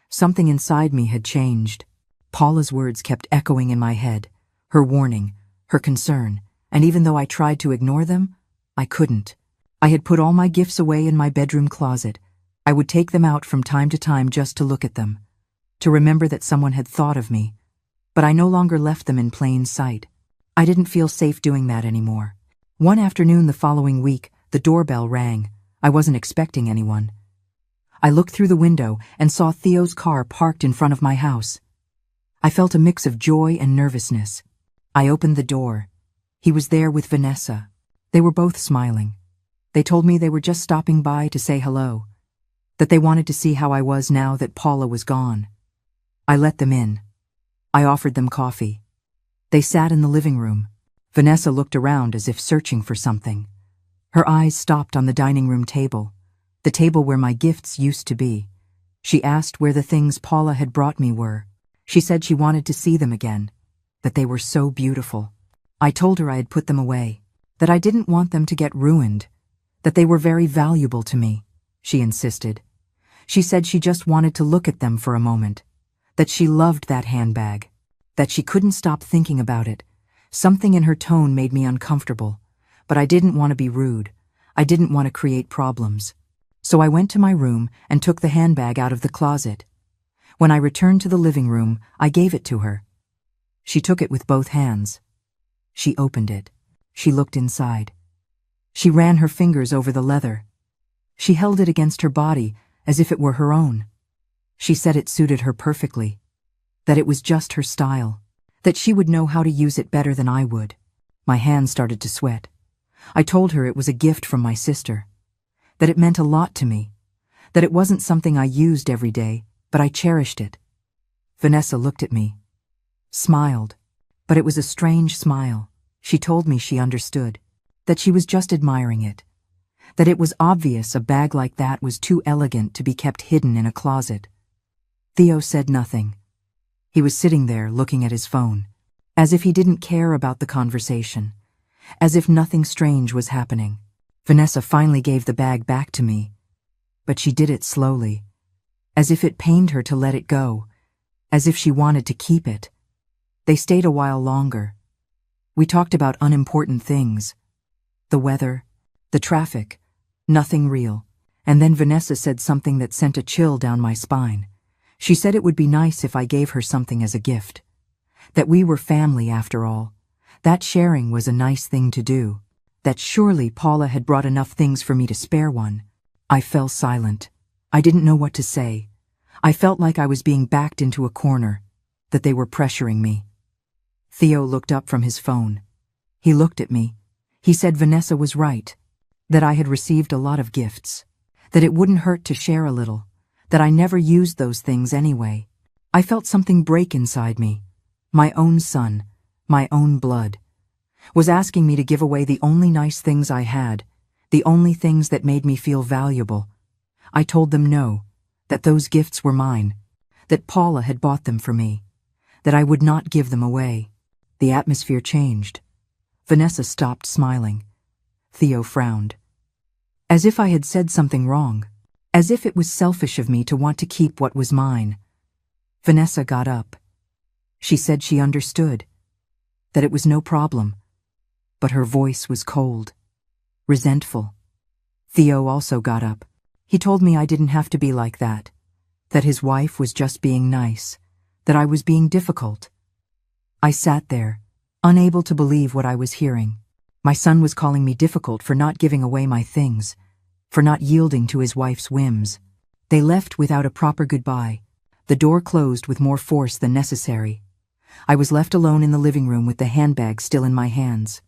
Something inside me had changed. Paula's words kept echoing in my head, her warning, her concern, and even though I tried to ignore them, I couldn't. I had put all my gifts away in my bedroom closet. I would take them out from time to time just to look at them, to remember that someone had thought of me, but I no longer left them in plain sight. I didn't feel safe doing that anymore. One afternoon the following week, the doorbell rang. I wasn't expecting anyone. I looked through the window and saw Theo's car parked in front of my house. I felt a mix of joy and nervousness. I opened the door. He was there with Vanessa. They were both smiling. They told me they were just stopping by to say hello, that they wanted to see how I was now that Paula was gone. I let them in. I offered them coffee. They sat in the living room. Vanessa looked around as if searching for something. Her eyes stopped on the dining room table, the table where my gifts used to be. She asked where the things Paula had brought me were. She said she wanted to see them again, that they were so beautiful. I told her I had put them away, that I didn't want them to get ruined, that they were very valuable to me. She insisted. She said she just wanted to look at them for a moment, that she loved that handbag, that she couldn't stop thinking about it. Something in her tone made me uncomfortable, but I didn't want to be rude. I didn't want to create problems. So I went to my room and took the handbag out of the closet. When I returned to the living room, I gave it to her. She took it with both hands. She opened it. She looked inside. She ran her fingers over the leather. She held it against her body as if it were her own. She said it suited her perfectly, that it was just her style, that she would know how to use it better than I would. My hands started to sweat. I told her it was a gift from my sister, that it meant a lot to me, that it wasn't something I used every day, but I cherished it. Vanessa looked at me, smiled, but it was a strange smile. She told me she understood, that she was just admiring it, that it was obvious a bag like that was too elegant to be kept hidden in a closet. Theo said nothing. He was sitting there looking at his phone, as if he didn't care about the conversation, as if nothing strange was happening. Vanessa finally gave the bag back to me, but she did it slowly, as if it pained her to let it go, as if she wanted to keep it. They stayed a while longer. We talked about unimportant things, the weather, the traffic, nothing real. And then Vanessa said something that sent a chill down my spine. She said it would be nice if I gave her something as a gift, that we were family after all, that sharing was a nice thing to do, that surely Paula had brought enough things for me to spare one. I fell silent. I didn't know what to say. I felt like I was being backed into a corner, that they were pressuring me. Theo looked up from his phone. He looked at me. He said Vanessa was right, that I had received a lot of gifts, that it wouldn't hurt to share a little, that I never used those things anyway. I felt something break inside me. My own son, my own blood, was asking me to give away the only nice things I had, the only things that made me feel valuable. I told them no, that those gifts were mine, that Paula had bought them for me, that I would not give them away. The atmosphere changed. Vanessa stopped smiling. Theo frowned. As if I had said something wrong, as if it was selfish of me to want to keep what was mine. Vanessa got up. She said she understood, that it was no problem, but her voice was cold, resentful. Theo also got up. He told me I didn't have to be like that his wife was just being nice, that I was being difficult. I sat there, unable to believe what I was hearing. My son was calling me difficult for not giving away my things, for not yielding to his wife's whims. They left without a proper goodbye. The door closed with more force than necessary. I was left alone in the living room with the handbag still in my hands.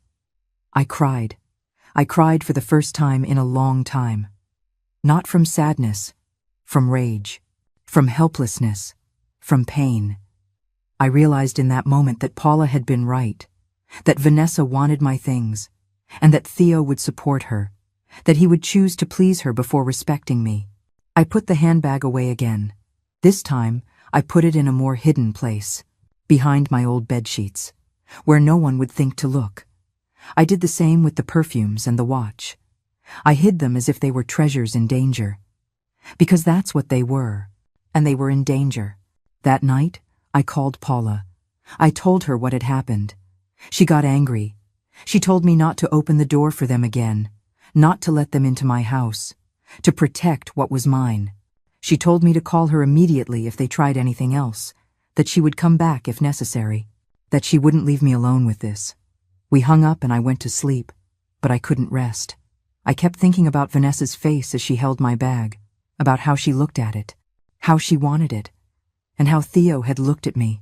I cried. I cried for the first time in a long time. Not from sadness, from rage, from helplessness, from pain. I realized in that moment that Paula had been right, that Vanessa wanted my things, and that Theo would support her, that he would choose to please her before respecting me. I put the handbag away again. This time, I put it in a more hidden place, behind my old bedsheets, where no one would think to look. I did the same with the perfumes and the watch. I hid them as if they were treasures in danger. Because that's what they were, and they were in danger. That night, I called Paula. I told her what had happened. She got angry. She told me not to open the door for them again, not to let them into my house, to protect what was mine. She told me to call her immediately if they tried anything else, that she would come back if necessary, that she wouldn't leave me alone with this. We hung up and I went to sleep, but I couldn't rest. I kept thinking about Vanessa's face as she held my bag, about how she looked at it, how she wanted it, and how Theo had looked at me,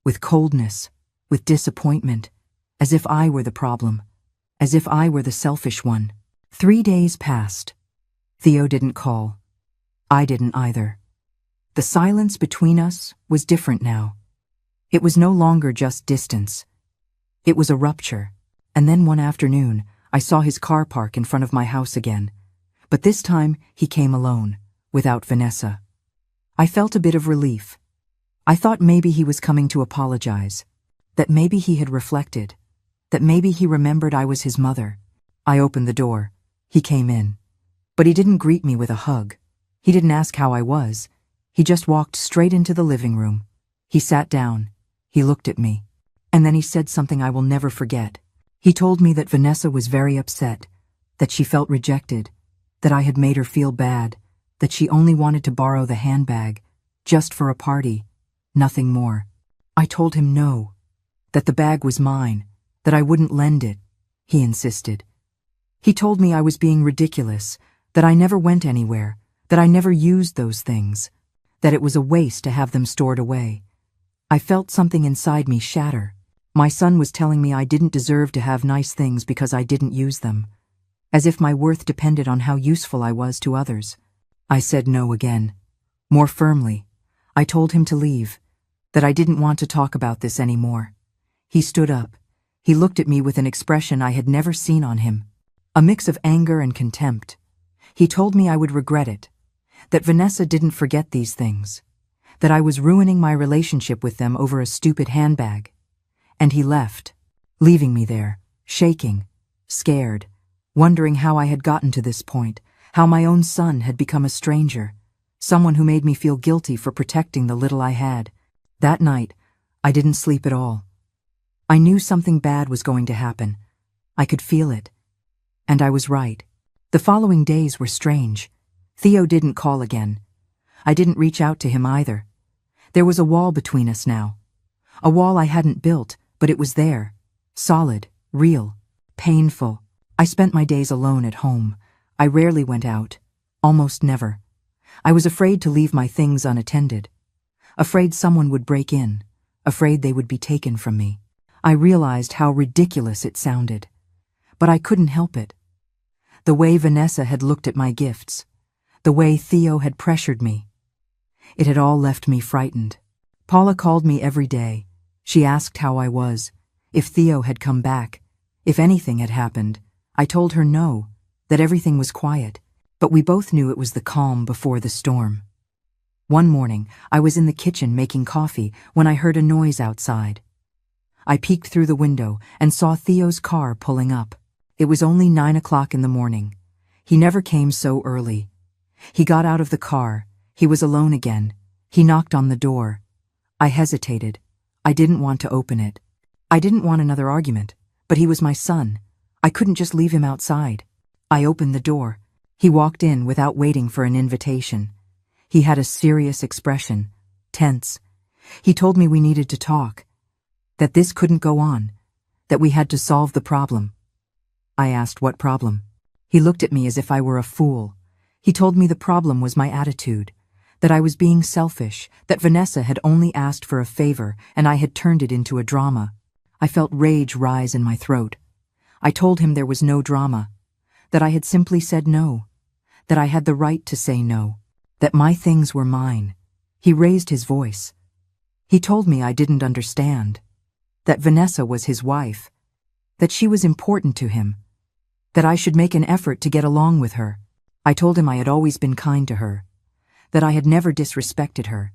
with coldness, with disappointment, as if I were the problem, as if I were the selfish one. 3 days passed. Theo didn't call. I didn't either. The silence between us was different now. It was no longer just distance. It was a rupture. And then one afternoon, I saw his car park in front of my house again. But this time, he came alone, without Vanessa. I felt a bit of relief. I thought maybe he was coming to apologize, that maybe he had reflected, that maybe he remembered I was his mother. I opened the door. He came in. But he didn't greet me with a hug. He didn't ask how I was. He just walked straight into the living room. He sat down. He looked at me. And then he said something I will never forget. He told me that Vanessa was very upset, that she felt rejected, that I had made her feel bad, that she only wanted to borrow the handbag, just for a party, nothing more. I told him no, that the bag was mine, that I wouldn't lend it. He insisted. He told me I was being ridiculous, that I never went anywhere, that I never used those things, that it was a waste to have them stored away. I felt something inside me shatter. My son was telling me I didn't deserve to have nice things because I didn't use them, as if my worth depended on how useful I was to others. I said no again, more firmly. I told him to leave, that I didn't want to talk about this anymore. He stood up. He looked at me with an expression I had never seen on him, a mix of anger and contempt. He told me I would regret it, that Vanessa didn't forget these things, that I was ruining my relationship with them over a stupid handbag. And he left, leaving me there, shaking, scared, wondering how I had gotten to this point, how my own son had become a stranger, someone who made me feel guilty for protecting the little I had. That night, I didn't sleep at all. I knew something bad was going to happen. I could feel it. And I was right. The following days were strange. Theo didn't call again. I didn't reach out to him either. There was a wall between us now. A wall I hadn't built, but it was there. Solid, real, painful. I spent my days alone at home. I rarely went out. Almost never. I was afraid to leave my things unattended. Afraid someone would break in. Afraid they would be taken from me. I realized how ridiculous it sounded. But I couldn't help it. The way Vanessa had looked at my gifts. The way Theo had pressured me. It had all left me frightened. Paula called me every day. She asked how I was. if Theo had come back, if anything had happened. I told her no, that everything was quiet, but we both knew it was the calm before the storm. One morning, I was in the kitchen making coffee when I heard a noise outside. I peeked through the window and saw Theo's car pulling up. It was only 9 o'clock in the morning. He never came so early. He got out of the car. He was alone again. He knocked on the door. I hesitated. I didn't want to open it. I didn't want another argument, but he was my son. I couldn't just leave him outside. I opened the door. He walked in without waiting for an invitation. He had a serious expression, tense. He told me we needed to talk, that this couldn't go on, that we had to solve the problem. I asked what problem. He looked at me as if I were a fool. He told me the problem was my attitude, that I was being selfish, that Vanessa had only asked for a favor and I had turned it into a drama. I felt rage rise in my throat. I told him there was no drama, that I had simply said no, that I had the right to say no, that my things were mine. He raised his voice. He told me I didn't understand, that Vanessa was his wife, that she was important to him, that I should make an effort to get along with her. I told him I had always been kind to her, that I had never disrespected her,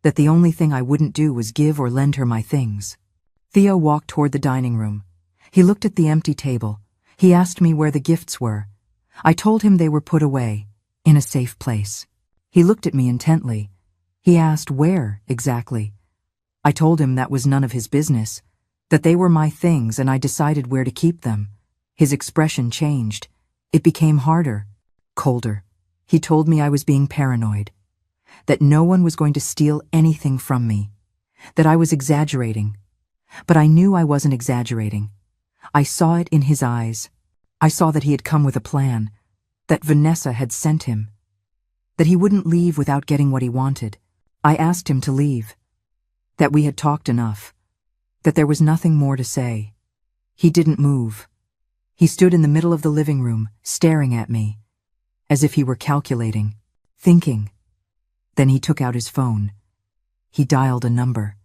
that the only thing I wouldn't do was give or lend her my things. Theo walked toward the dining room. He looked at the empty table. He asked me where the gifts were. I told him they were put away, in a safe place. He looked at me intently. He asked where, exactly. I told him that was none of his business, that they were my things and I decided where to keep them. His expression changed. It became harder, colder. He told me I was being paranoid, that no one was going to steal anything from me, that I was exaggerating. But I knew I wasn't exaggerating. I saw it in his eyes. I saw that he had come with a plan, that Vanessa had sent him, that he wouldn't leave without getting what he wanted. I asked him to leave, that we had talked enough, that there was nothing more to say. He didn't move. He stood in the middle of the living room, staring at me, as if he were calculating, thinking. Then he took out his phone. He dialed a number.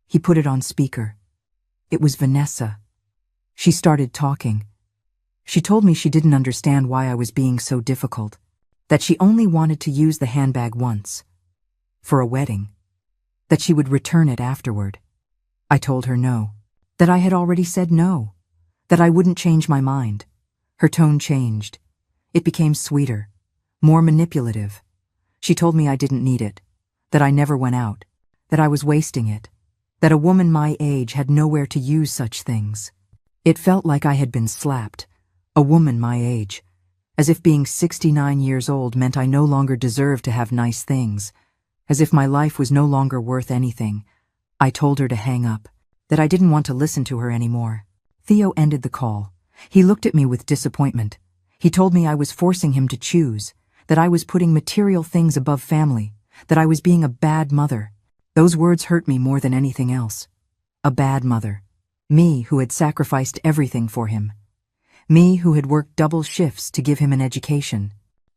He put it on speaker. It was Vanessa. She started talking. She told me she didn't understand why I was being so difficult, that she only wanted to use the handbag once, for a wedding, that she would return it afterward. I told her no, that I had already said no, that I wouldn't change my mind. Her tone changed. It became sweeter, more manipulative. She told me I didn't need it, that I never went out, that I was wasting it, that a woman my age had nowhere to use such things. It felt like I had been slapped, a woman my age, as if being 69 years old meant I no longer deserved to have nice things, as if my life was no longer worth anything. I told her to hang up, that I didn't want to listen to her anymore. Theo ended the call. He looked at me with disappointment. He told me I was forcing him to choose, that I was putting material things above family, that I was being a bad mother. Those words hurt me more than anything else. A bad mother. Me who had sacrificed everything for him. Me who had worked double shifts to give him an education.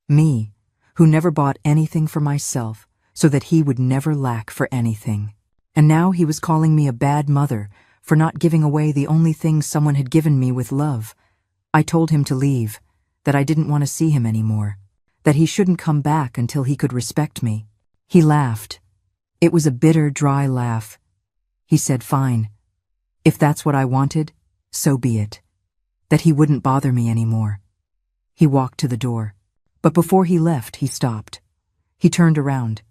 Me who never bought anything for myself so that he would never lack for anything. And now he was calling me a bad mother for not giving away the only thing someone had given me with love. I told him to leave, that I didn't want to see him anymore, that he shouldn't come back until he could respect me. He laughed. It was a bitter, dry laugh. He said, fine. If that's what I wanted, so be it. That he wouldn't bother me anymore. He walked to the door. But before he left, he stopped. He turned around.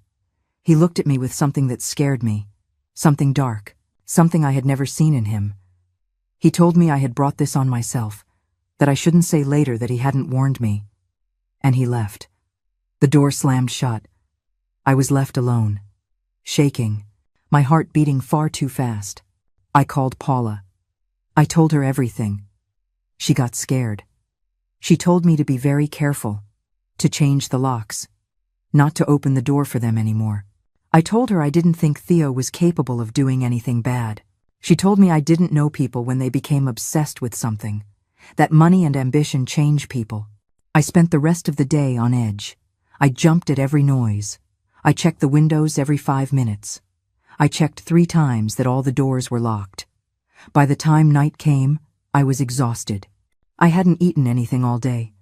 He looked at me with something that scared me. Something dark. Something I had never seen in him. He told me I had brought this on myself, that I shouldn't say later that he hadn't warned me. And he left. The door slammed shut. I was left alone, shaking, my heart beating far too fast. I called Paula. I told her everything. She got scared. She told me to be very careful, to change the locks, not to open the door for them anymore. I told her I didn't think Theo was capable of doing anything bad. She told me I didn't know people when they became obsessed with something, that money and ambition change people. I spent the rest of the day on edge. I jumped at every noise. I checked the windows every 5 minutes. I checked 3 times that all the doors were locked. By the time night came, I was exhausted. I hadn't eaten anything all day.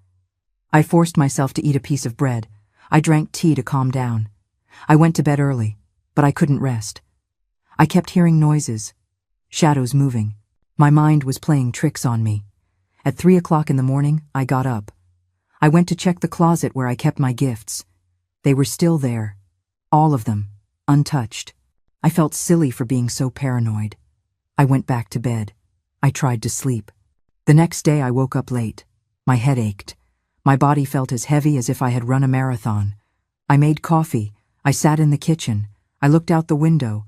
I forced myself to eat a piece of bread. I drank tea to calm down. I went to bed early, but I couldn't rest. I kept hearing noises, shadows moving. My mind was playing tricks on me. At 3 o'clock in the morning, I got up. I went to check the closet where I kept my gifts. They were still there, all of them, untouched. I felt silly for being so paranoid. I went back to bed. I tried to sleep. The next day I woke up late. My head ached. My body felt as heavy as if I had run a marathon. I made coffee. I sat in the kitchen. I looked out the window.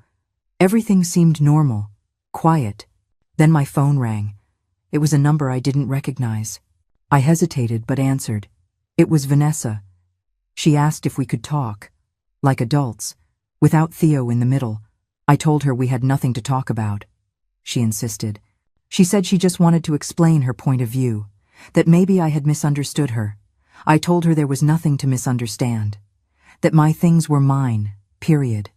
Everything seemed normal, quiet. Then my phone rang. It was a number I didn't recognize. I hesitated but answered. It was Vanessa. She asked if we could talk, like adults, without Theo in the middle. I told her we had nothing to talk about. She insisted. She said she just wanted to explain her point of view, that maybe I had misunderstood her. I told her there was nothing to misunderstand, that my things were mine, period.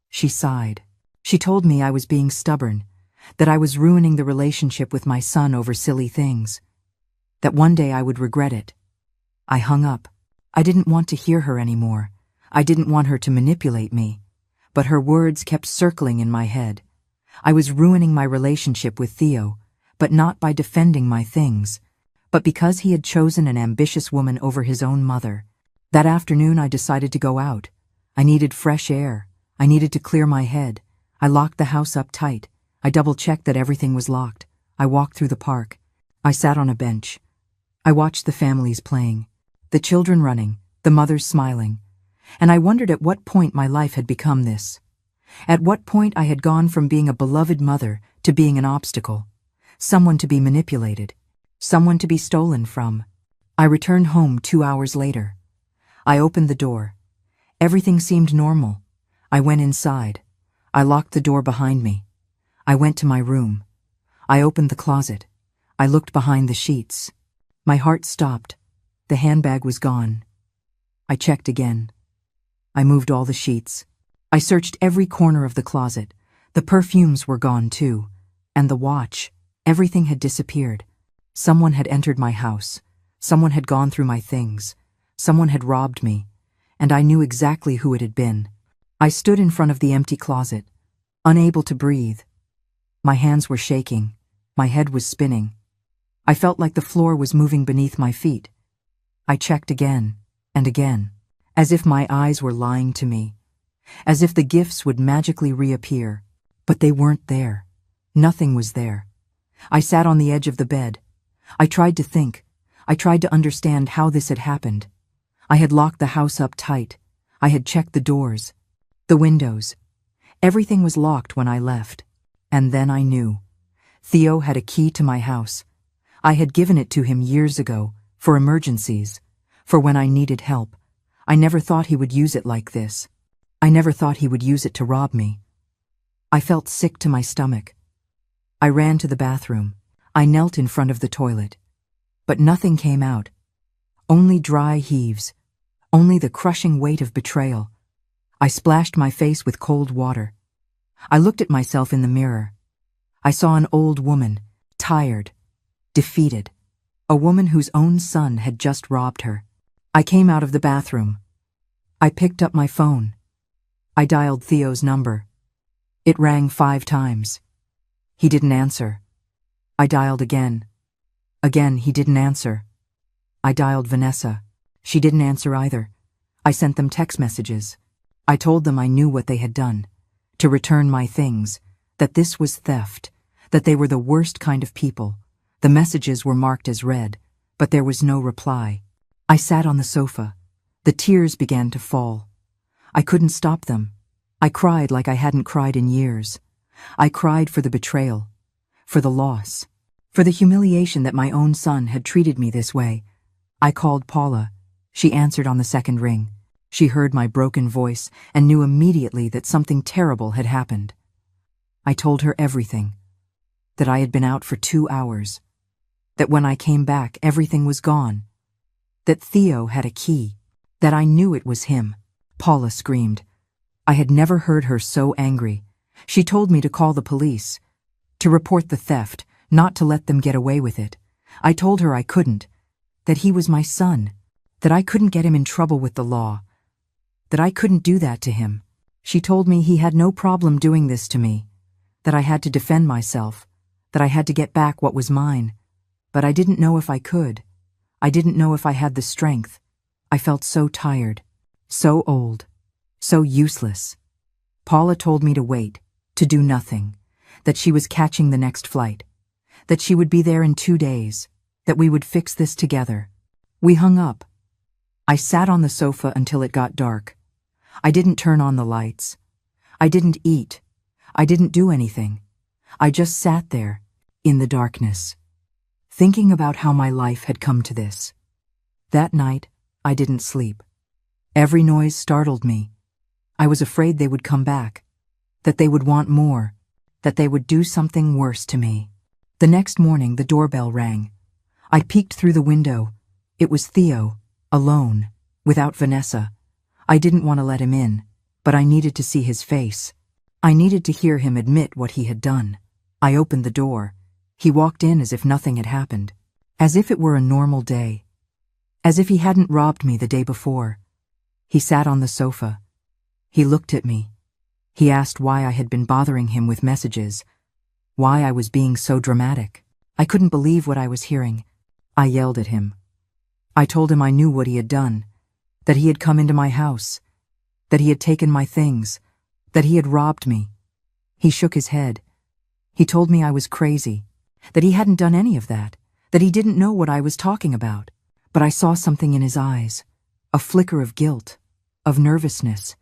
She sighed. She told me I was being stubborn, that I was ruining the relationship with my son over silly things, that one day I would regret it. I hung up. I didn't want to hear her anymore. I didn't want her to manipulate me, but her words kept circling in my head. I was ruining my relationship with Theo, but not by defending my things, but because he had chosen an ambitious woman over his own mother. That afternoon I decided to go out. I needed fresh air. I needed to clear my head. I locked the house up tight. I double-checked that everything was locked. I walked through the park. I sat on a bench. I watched the families playing, the children running, the mothers smiling, and I wondered at what point my life had become this. At what point I had gone from being a beloved mother to being an obstacle, someone to be manipulated, someone to be stolen from. I returned home 2 hours later. I opened the door. Everything seemed normal. I went inside. I locked the door behind me. I went to my room. I opened the closet. I looked behind the sheets. My heart stopped. The handbag was gone. I checked again. I moved all the sheets. I searched every corner of the closet. The perfumes were gone too. And the watch. Everything had disappeared. Someone had entered my house. Someone had gone through my things. Someone had robbed me. And I knew exactly who it had been. I stood in front of the empty closet, unable to breathe. My hands were shaking. My head was spinning. I felt like the floor was moving beneath my feet. I checked again and again, as if my eyes were lying to me, as if the gifts would magically reappear. But they weren't there. Nothing was there. I sat on the edge of the bed. I tried to think. I tried to understand how this had happened. I had locked the house up tight. I had checked the doors, the windows. Everything was locked when I left. And then I knew. Theo had a key to my house. I had given it to him years ago, for emergencies, for when I needed help. I never thought he would use it like this. I never thought he would use it to rob me. I felt sick to my stomach. I ran to the bathroom. I knelt in front of the toilet. But nothing came out. Only dry heaves. Only the crushing weight of betrayal. I splashed my face with cold water. I looked at myself in the mirror. I saw an old woman, tired, defeated. A woman whose own son had just robbed her. I came out of the bathroom. I picked up my phone. I dialed Theo's number. It rang 5 times. He didn't answer. I dialed again. Again, he didn't answer. I dialed Vanessa. She didn't answer either. I sent them text messages. I told them I knew what they had done, to return my things, that this was theft, that they were the worst kind of people. The messages were marked as read, but there was no reply. I sat on the sofa. The tears began to fall. I couldn't stop them. I cried like I hadn't cried in years. I cried for the betrayal, for the loss, for the humiliation that my own son had treated me this way. I called Paula. She answered on the second ring. She heard my broken voice and knew immediately that something terrible had happened. I told her everything, that I had been out for 2 hours, that when I came back everything was gone, that Theo had a key, that I knew it was him. Paula screamed. I had never heard her so angry. She told me to call the police. To report the theft, not to let them get away with it. I told her I couldn't, that he was my son, that I couldn't get him in trouble with the law, that I couldn't do that to him. She told me he had no problem doing this to me, that I had to defend myself, that I had to get back what was mine. But I didn't know if I could. I didn't know if I had the strength. I felt so tired, so old, so useless. Paula told me to wait, to do nothing, that she was catching the next flight, that she would be there in 2 days, that we would fix this together. We hung up. I sat on the sofa until it got dark. I didn't turn on the lights. I didn't eat. I didn't do anything. I just sat there, in the darkness, thinking about how my life had come to this. That night, I didn't sleep. Every noise startled me. I was afraid they would come back, that they would want more, that they would do something worse to me. The next morning, the doorbell rang. I peeked through the window. It was Theo, alone, without Vanessa. I didn't want to let him in, but I needed to see his face. I needed to hear him admit what he had done. I opened the door. He walked in as if nothing had happened, as if it were a normal day, as if he hadn't robbed me the day before. He sat on the sofa. He looked at me. He asked why I had been bothering him with messages, why I was being so dramatic. I couldn't believe what I was hearing. I yelled at him. I told him I knew what he had done, that he had come into my house, that he had taken my things, that he had robbed me. He shook his head. He told me I was crazy, that he hadn't done any of that he didn't know what I was talking about. But I saw something in his eyes, a flicker of guilt, of nervousness.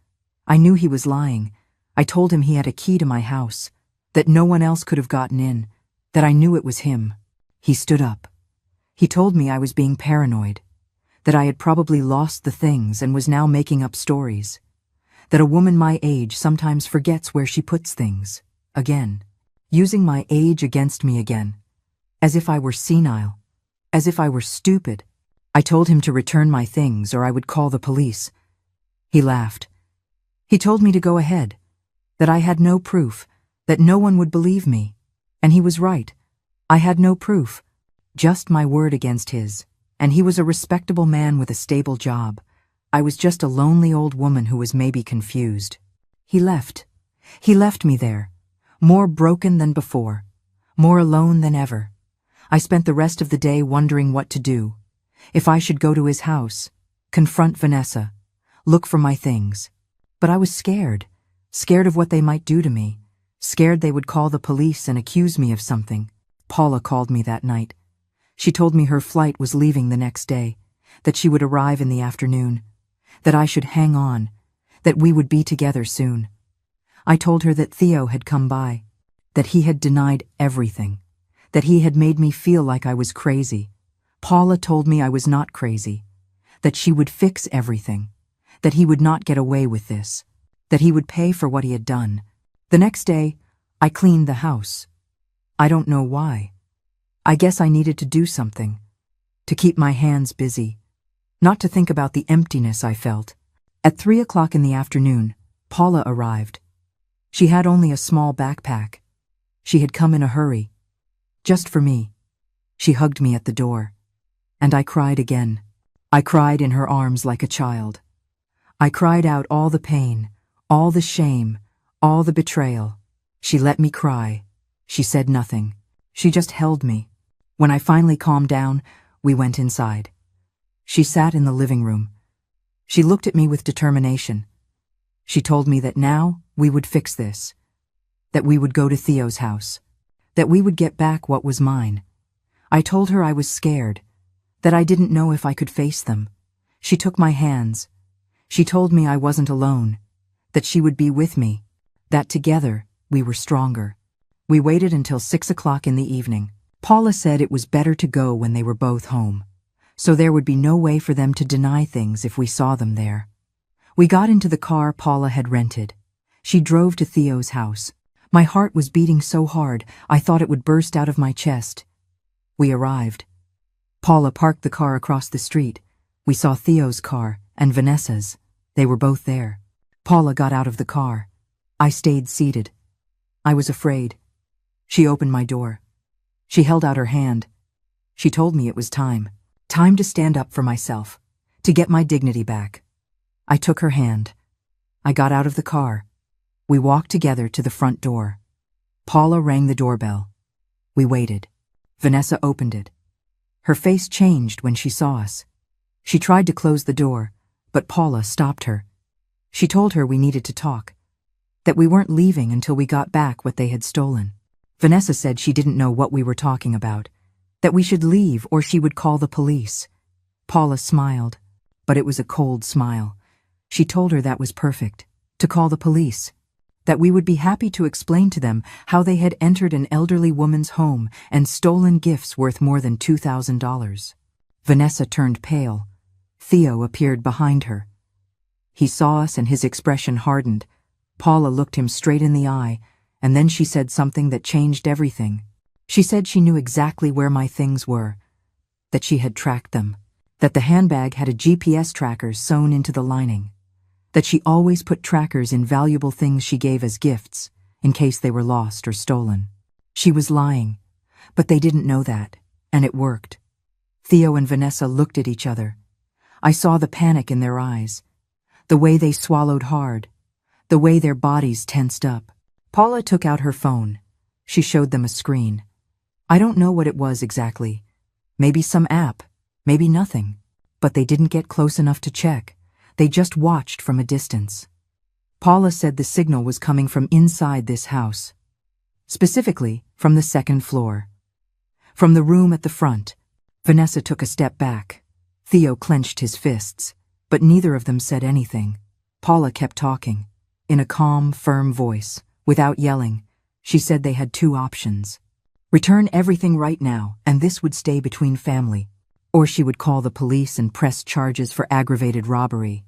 I knew he was lying. I told him he had a key to my house, that no one else could have gotten in, that I knew it was him. He stood up. He told me I was being paranoid, that I had probably lost the things and was now making up stories, that a woman my age sometimes forgets where she puts things, again, using my age against me again, as if I were senile, as if I were stupid. I told him to return my things or I would call the police. He laughed. He told me to go ahead, that I had no proof, that no one would believe me. And he was right. I had no proof, just my word against his, and he was a respectable man with a stable job. I was just a lonely old woman who was maybe confused. He left. He left me there, more broken than before, more alone than ever. I spent the rest of the day wondering what to do. If I should go to his house, confront Vanessa, look for my things. But I was scared, scared of what they might do to me, scared they would call the police and accuse me of something. Paula called me that night. She told me her flight was leaving the next day, that she would arrive in the afternoon, that I should hang on, that we would be together soon. I told her that Theo had come by, that he had denied everything, that he had made me feel like I was crazy. Paula told me I was not crazy, that she would fix everything, that he would not get away with this, that he would pay for what he had done. The next day, I cleaned the house. I don't know why. I guess I needed to do something, to keep my hands busy, not to think about the emptiness I felt. At 3 o'clock in the afternoon, Paula arrived. She had only a small backpack. She had come in a hurry, just for me. She hugged me at the door. And I cried again. I cried in her arms like a child. I cried out all the pain, all the shame, all the betrayal. She let me cry. She said nothing. She just held me. When I finally calmed down, we went inside. She sat in the living room. She looked at me with determination. She told me that now we would fix this, that we would go to Theo's house, that we would get back what was mine. I told her I was scared, that I didn't know if I could face them. She took my hands. She told me I wasn't alone, that she would be with me, that together we were stronger. We waited until 6 o'clock in the evening. Paula said it was better to go when they were both home, so there would be no way for them to deny things if we saw them there. We got into the car Paula had rented. She drove to Theo's house. My heart was beating so hard, I thought it would burst out of my chest. We arrived. Paula parked the car across the street. We saw Theo's car and Vanessa's. They were both there. Paula got out of the car. I stayed seated. I was afraid. She opened my door. She held out her hand. She told me it was time. Time to stand up for myself. To get my dignity back. I took her hand. I got out of the car. We walked together to the front door. Paula rang the doorbell. We waited. Vanessa opened it. Her face changed when she saw us. She tried to close the door, but Paula stopped her. She told her we needed to talk. That we weren't leaving until we got back what they had stolen. Vanessa said she didn't know what we were talking about. That we should leave or she would call the police. Paula smiled, but it was a cold smile. She told her that was perfect. To call the police. That we would be happy to explain to them how they had entered an elderly woman's home and stolen gifts worth more than $2,000. Vanessa turned pale. Theo appeared behind her. He saw us and his expression hardened. Paula looked him straight in the eye, and then she said something that changed everything. She said she knew exactly where my things were. That she had tracked them. That the handbag had a GPS tracker sewn into the lining. That she always put trackers in valuable things she gave as gifts, in case they were lost or stolen. She was lying, but they didn't know that, and it worked. Theo and Vanessa looked at each other. I saw the panic in their eyes, the way they swallowed hard, the way their bodies tensed up. Paula took out her phone. She showed them a screen. I don't know what it was exactly. Maybe some app, maybe nothing. But they didn't get close enough to check. They just watched from a distance. Paula said the signal was coming from inside this house. Specifically, from the second floor. From the room at the front. Vanessa took a step back. Theo clenched his fists, but neither of them said anything. Paula kept talking. In a calm, firm voice, without yelling, she said they had two options. Return everything right now, and this would stay between family. Or she would call the police and press charges for aggravated robbery,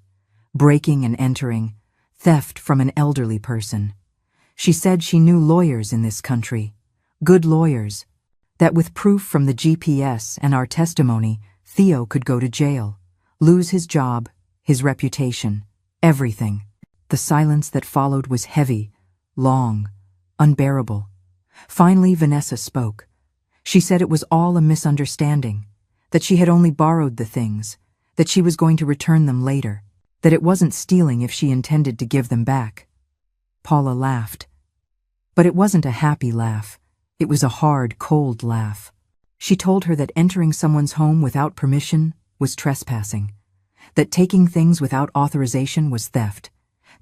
breaking and entering, theft from an elderly person. She said she knew lawyers in this country, good lawyers, that with proof from the GPS and our testimony, Theo could go to jail, lose his job, his reputation, everything. The silence that followed was heavy, long, unbearable. Finally, Vanessa spoke. She said it was all a misunderstanding, that she had only borrowed the things, that she was going to return them later, that it wasn't stealing if she intended to give them back. Paula laughed. But it wasn't a happy laugh. It was a hard, cold laugh. She told her that entering someone's home without permission was trespassing, that taking things without authorization was theft,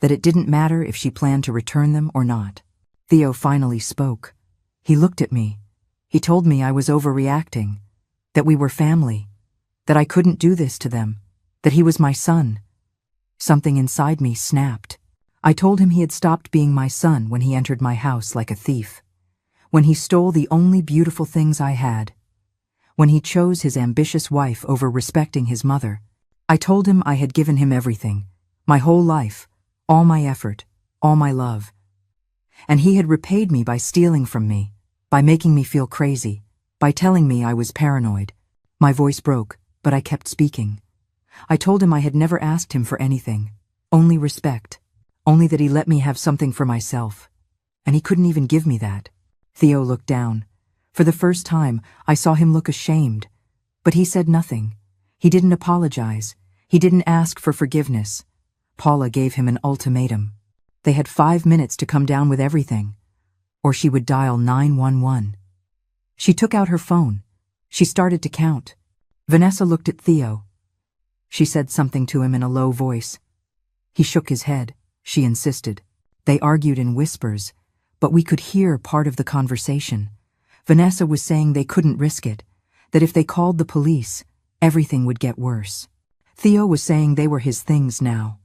that it didn't matter if she planned to return them or not. Theo finally spoke. He looked at me. He told me I was overreacting, that we were family, that I couldn't do this to them, that he was my son. Something inside me snapped. I told him he had stopped being my son when he entered my house like a thief, when he stole the only beautiful things I had, when he chose his ambitious wife over respecting his mother. I told him I had given him everything, my whole life, all my effort, all my love. And he had repaid me by stealing from me, by making me feel crazy, by telling me I was paranoid. My voice broke, but I kept speaking. I told him I had never asked him for anything, only respect, only that he let me have something for myself. And he couldn't even give me that. Theo looked down. For the first time, I saw him look ashamed. But he said nothing. He didn't apologize. He didn't ask for forgiveness. Paula gave him an ultimatum. They had 5 minutes to come down with everything, or she would dial 911. She took out her phone. She started to count. Vanessa looked at Theo. She said something to him in a low voice. He shook his head. She insisted. They argued in whispers, but we could hear part of the conversation. Vanessa was saying they couldn't risk it, that if they called the police, everything would get worse. Theo was saying they were his things now,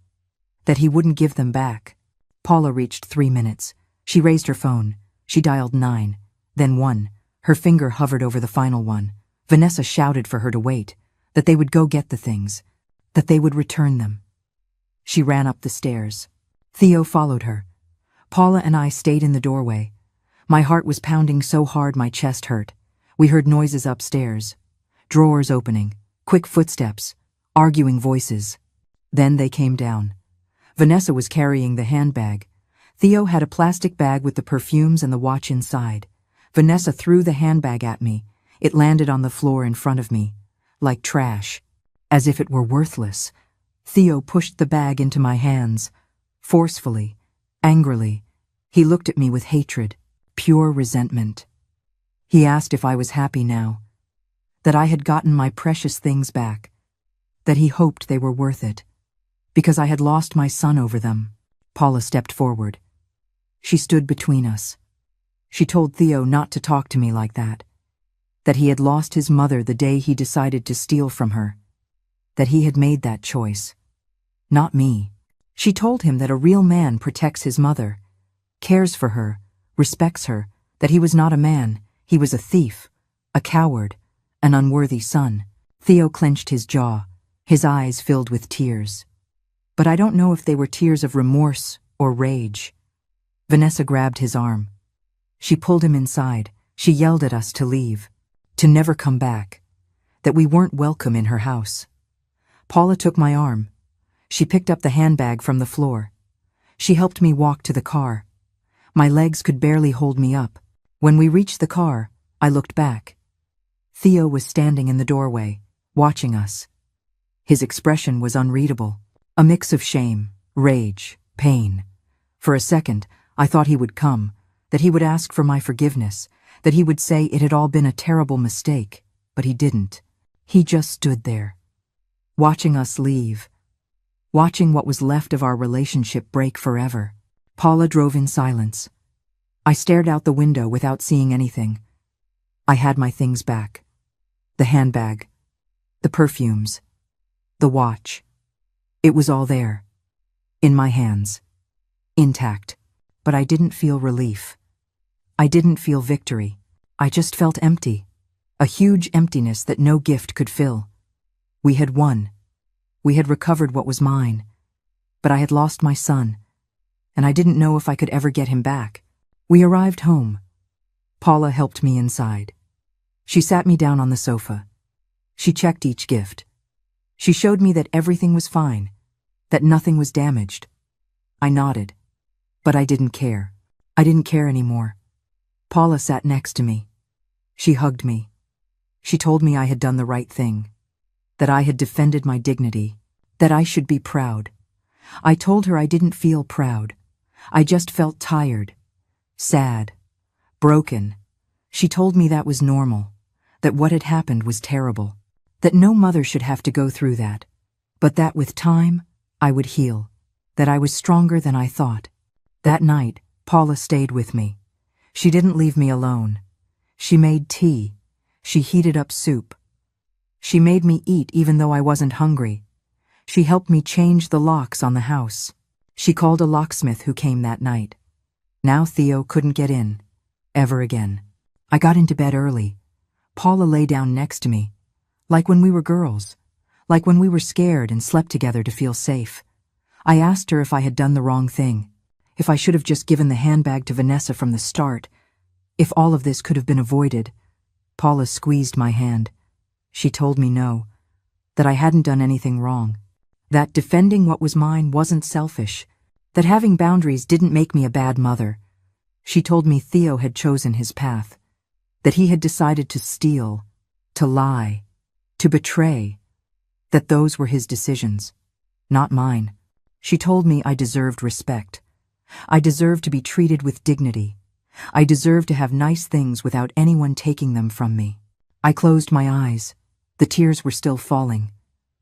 that he wouldn't give them back. Paula reached 3 minutes. She raised her phone. She dialed 9, then 1. Her finger hovered over the final one. Vanessa shouted for her to wait, that they would go get the things, that they would return them. She ran up the stairs. Theo followed her. Paula and I stayed in the doorway. My heart was pounding so hard my chest hurt. We heard noises upstairs. Drawers opening, quick footsteps, arguing voices. Then they came down. Vanessa was carrying the handbag. Theo had a plastic bag with the perfumes and the watch inside. Vanessa threw the handbag at me. It landed on the floor in front of me, like trash, as if it were worthless. Theo pushed the bag into my hands, forcefully, angrily. He looked at me with hatred, pure resentment. He asked if I was happy now, that I had gotten my precious things back, that he hoped they were worth it, because I had lost my son over them. Paula stepped forward. She stood between us. She told Theo not to talk to me like that he had lost his mother the day he decided to steal from her, that he had made that choice, not me. She told him that a real man protects his mother, cares for her, respects her, that he was not a man, he was a thief, a coward, an unworthy son. Theo clenched his jaw, his eyes filled with tears. But I don't know if they were tears of remorse or rage. Vanessa grabbed his arm. She pulled him inside. She yelled at us to leave, to never come back, that we weren't welcome in her house. Paula took my arm. She picked up the handbag from the floor. She helped me walk to the car. My legs could barely hold me up. When we reached the car, I looked back. Theo was standing in the doorway, watching us. His expression was unreadable, a mix of shame, rage, pain. For a second, I thought he would come, that he would ask for my forgiveness, that he would say it had all been a terrible mistake, but he didn't. He just stood there, watching us leave, watching what was left of our relationship break forever. Paula drove in silence. I stared out the window without seeing anything. I had my things back. The handbag, the perfumes, the watch. It was all there, in my hands, intact. But I didn't feel relief. I didn't feel victory. I just felt empty, a huge emptiness that no gift could fill. We had won. We had recovered what was mine. But I had lost my son, and I didn't know if I could ever get him back. We arrived home. Paula helped me inside. She sat me down on the sofa. She checked each gift. She showed me that everything was fine, that nothing was damaged. I nodded. But I didn't care. I didn't care anymore. Paula sat next to me. She hugged me. She told me I had done the right thing, that I had defended my dignity, that I should be proud. I told her I didn't feel proud. I just felt tired, sad, broken. She told me that was normal, that what had happened was terrible, that no mother should have to go through that, but that with time, I would heal, that I was stronger than I thought. That night, Paula stayed with me. She didn't leave me alone. She made tea. She heated up soup. She made me eat even though I wasn't hungry. She helped me change the locks on the house. She called a locksmith who came that night. Now Theo couldn't get in, ever again. I got into bed early. Paula lay down next to me, like when we were girls, like when we were scared and slept together to feel safe. I asked her if I had done the wrong thing, if I should have just given the handbag to Vanessa from the start, if all of this could have been avoided. Paula squeezed my hand. She told me no, that I hadn't done anything wrong, that defending what was mine wasn't selfish, that having boundaries didn't make me a bad mother. She told me Theo had chosen his path, that he had decided to steal, to lie, to betray, that those were his decisions, not mine. She told me I deserved respect. I deserved to be treated with dignity. I deserved to have nice things without anyone taking them from me. I closed my eyes. The tears were still falling,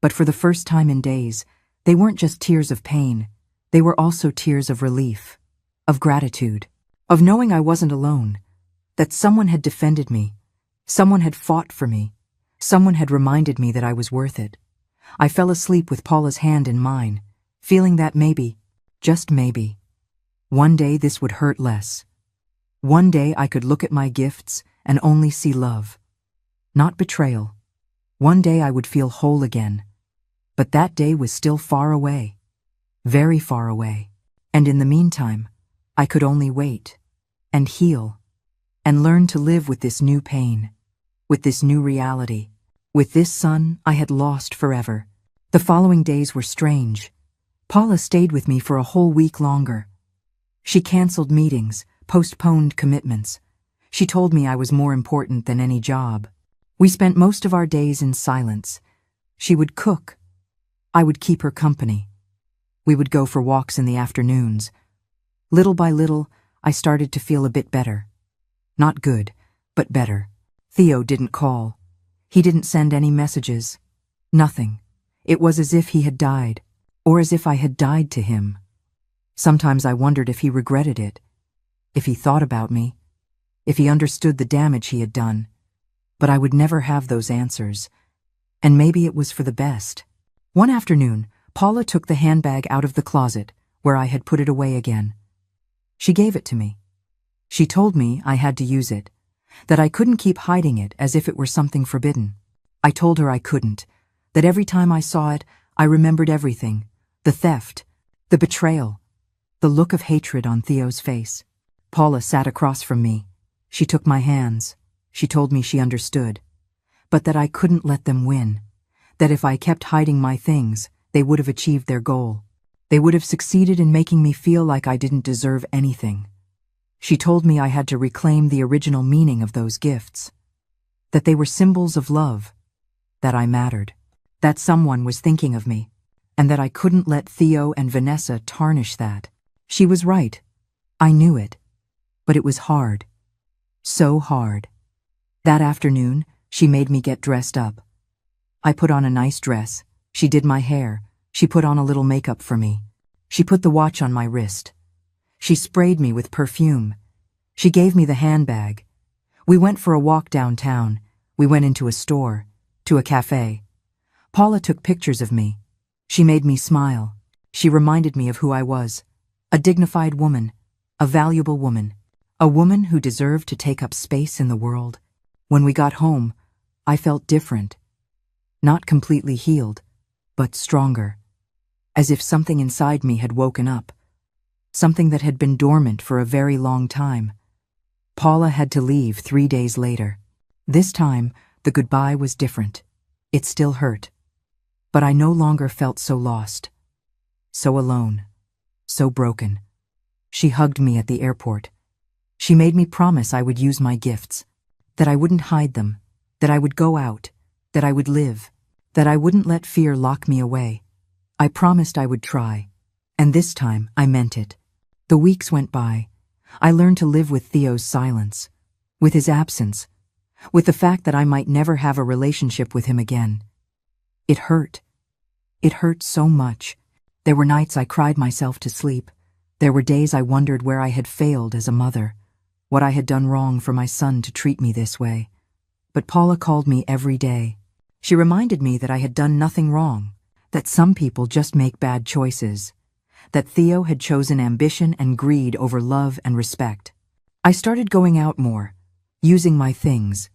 but for the first time in days, they weren't just tears of pain. They were also tears of relief, of gratitude, of knowing I wasn't alone, that someone had defended me, someone had fought for me, someone had reminded me that I was worth it. I fell asleep with Paula's hand in mine, feeling that maybe, just maybe, one day this would hurt less. One day I could look at my gifts and only see love, not betrayal. One day I would feel whole again. But that day was still far away, very far away. And in the meantime, I could only wait, and heal, and learn to live with this new pain, with this new reality, with this son I had lost forever. The following days were strange. Paula stayed with me for a whole week longer. She canceled meetings, postponed commitments. She told me I was more important than any job. We spent most of our days in silence. She would cook. I would keep her company. We would go for walks in the afternoons. Little by little, I started to feel a bit better. Not good, but better. Theo didn't call. He didn't send any messages. Nothing. It was as if he had died, or as if I had died to him. Sometimes I wondered if he regretted it, if he thought about me, if he understood the damage he had done. But I would never have those answers. And maybe it was for the best. One afternoon, Paula took the handbag out of the closet, where I had put it away again. She gave it to me. She told me I had to use it, that I couldn't keep hiding it as if it were something forbidden. I told her I couldn't, that every time I saw it, I remembered everything, the theft, the betrayal, the look of hatred on Theo's face. Paula sat across from me. She took my hands. She told me she understood, but that I couldn't let them win, that if I kept hiding my things, they would have achieved their goal. They would have succeeded in making me feel like I didn't deserve anything. She told me I had to reclaim the original meaning of those gifts, that they were symbols of love, that I mattered, that someone was thinking of me, and that I couldn't let Theo and Vanessa tarnish that. She was right. I knew it. But it was hard. So hard. That afternoon, she made me get dressed up. I put on a nice dress. She did my hair. She put on a little makeup for me. She put the watch on my wrist. She sprayed me with perfume. She gave me the handbag. We went for a walk downtown. We went into a store, to a cafe. Paula took pictures of me. She made me smile. She reminded me of who I was. A dignified woman, a valuable woman, a woman who deserved to take up space in the world. When we got home, I felt different. Not completely healed, but stronger. As if something inside me had woken up. Something that had been dormant for a very long time. Paula had to leave 3 days later. This time, the goodbye was different. It still hurt. But I no longer felt so lost, so alone, so broken. She hugged me at the airport. She made me promise I would use my gifts, that I wouldn't hide them, that I would go out, that I would live, that I wouldn't let fear lock me away. I promised I would try, and this time I meant it. The weeks went by. I learned to live with Theo's silence, with his absence, with the fact that I might never have a relationship with him again. It hurt. It hurt so much. There were nights I cried myself to sleep. There were days I wondered where I had failed as a mother, what I had done wrong for my son to treat me this way. But Paula called me every day. She reminded me that I had done nothing wrong, that some people just make bad choices, that Theo had chosen ambition and greed over love and respect. I started going out more, using my things,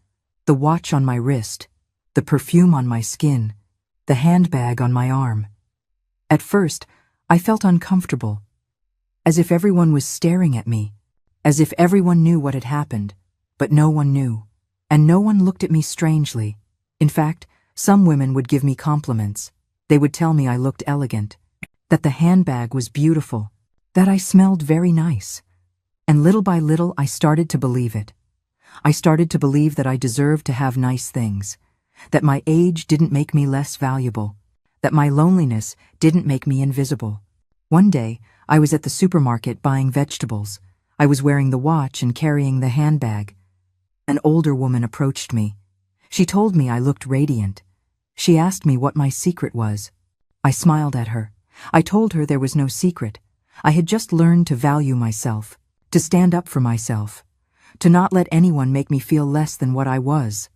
the watch on my wrist, the perfume on my skin, the handbag on my arm. At first, I felt uncomfortable, as if everyone was staring at me, as if everyone knew what had happened, but no one knew, and no one looked at me strangely. In fact, some women would give me compliments. They would tell me I looked elegant, that the handbag was beautiful, that I smelled very nice. And little by little, I started to believe it. I started to believe that I deserved to have nice things, that my age didn't make me less valuable, that my loneliness didn't make me invisible. One day, I was at the supermarket buying vegetables. I was wearing the watch and carrying the handbag. An older woman approached me. She told me I looked radiant. She asked me what my secret was. I smiled at her. I told her there was no secret. I had just learned to value myself, to stand up for myself, to not let anyone make me feel less than what I was.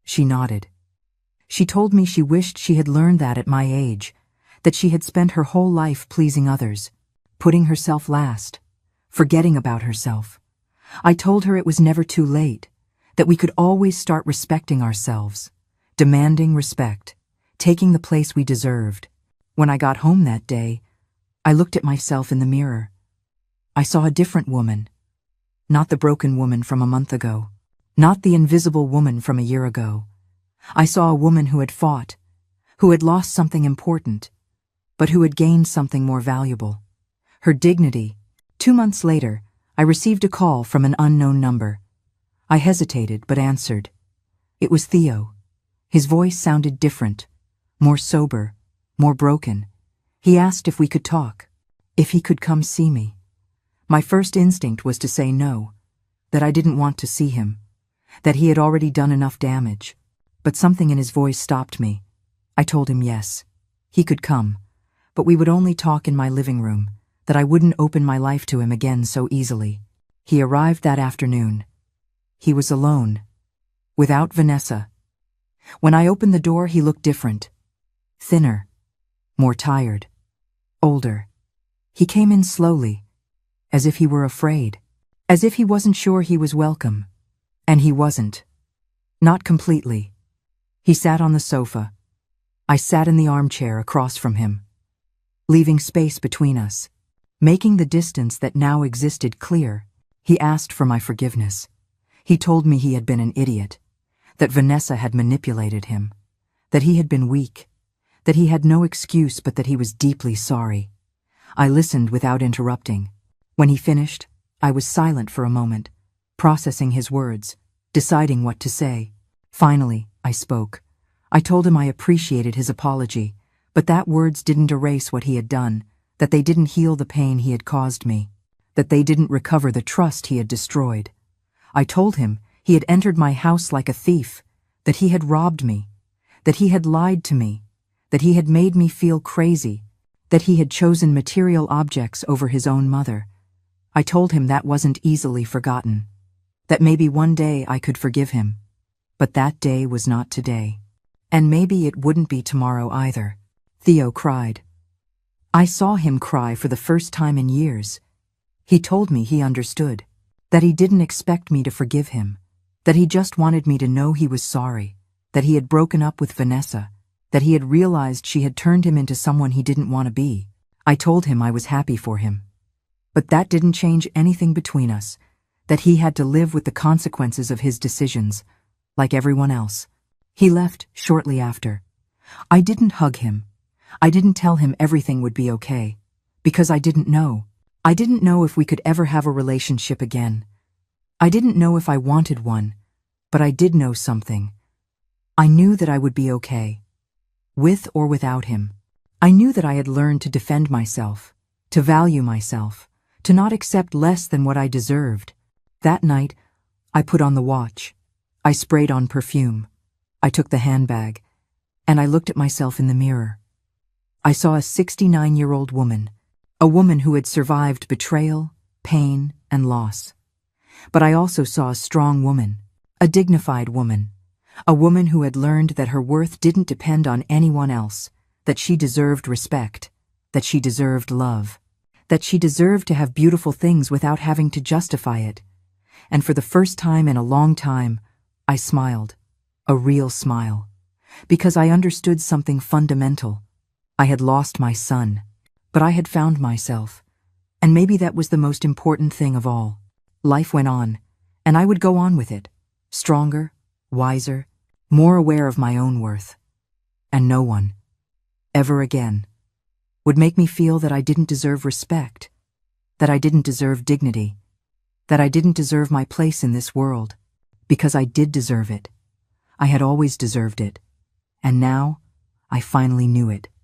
She nodded. She told me she wished she had learned that at my age, that she had spent her whole life pleasing others, putting herself last, forgetting about herself. I told her it was never too late, that we could always start respecting ourselves, demanding respect, taking the place we deserved. When I got home that day, I looked at myself in the mirror. I saw a different woman, not the broken woman from a month ago, not the invisible woman from a year ago. I saw a woman who had fought, who had lost something important, but who had gained something more valuable. Her dignity. 2 months later, I received a call from an unknown number. I hesitated but answered. It was Theo. His voice sounded different, more sober, more broken. He asked if we could talk, if he could come see me. My first instinct was to say no, that I didn't want to see him, that he had already done enough damage. But something in his voice stopped me. I told him yes, he could come, but we would only talk in my living room, that I wouldn't open my life to him again so easily. He arrived that afternoon. He was alone, without Vanessa. When I opened the door, he looked different. Thinner, more tired, older. He came in slowly, as if he were afraid, as if he wasn't sure he was welcome. And he wasn't. Not completely. He sat on the sofa. I sat in the armchair across from him, leaving space between us, making the distance that now existed clear. He asked for my forgiveness. He told me he had been an idiot, that Vanessa had manipulated him, that he had been weak, that he had no excuse but that he was deeply sorry. I listened without interrupting. When he finished, I was silent for a moment, processing his words, deciding what to say. Finally, I spoke. I told him I appreciated his apology, but that words didn't erase what he had done, that they didn't heal the pain he had caused me, that they didn't recover the trust he had destroyed. I told him he had entered my house like a thief, that he had robbed me, that he had lied to me, that he had made me feel crazy, that he had chosen material objects over his own mother. I told him that wasn't easily forgotten, that maybe one day I could forgive him, but that day was not today. And maybe it wouldn't be tomorrow either. Theo cried. I saw him cry for the first time in years. He told me he understood, that he didn't expect me to forgive him, that he just wanted me to know he was sorry, that he had broken up with Vanessa, that he had realized she had turned him into someone he didn't want to be. I told him I was happy for him. But that didn't change anything between us, that he had to live with the consequences of his decisions, like everyone else. He left shortly after. I didn't hug him. I didn't tell him everything would be okay, because I didn't know. I didn't know if we could ever have a relationship again. I didn't know if I wanted one, but I did know something. I knew that I would be okay, with or without him. I knew that I had learned to defend myself, to value myself, to not accept less than what I deserved. That night, I put on the watch. I sprayed on perfume. I took the handbag, and I looked at myself in the mirror. I saw a 69-year-old woman, a woman who had survived betrayal, pain, and loss. But I also saw a strong woman, a dignified woman, a woman who had learned that her worth didn't depend on anyone else, that she deserved respect, that she deserved love, that she deserved to have beautiful things without having to justify it. And for the first time in a long time, I smiled, a real smile, because I understood something fundamental. I had lost my son, but I had found myself, and maybe that was the most important thing of all. Life went on, and I would go on with it, stronger, wiser, more aware of my own worth. And no one, ever again, would make me feel that I didn't deserve respect, that I didn't deserve dignity, that I didn't deserve my place in this world, because I did deserve it. I had always deserved it, and now I finally knew it.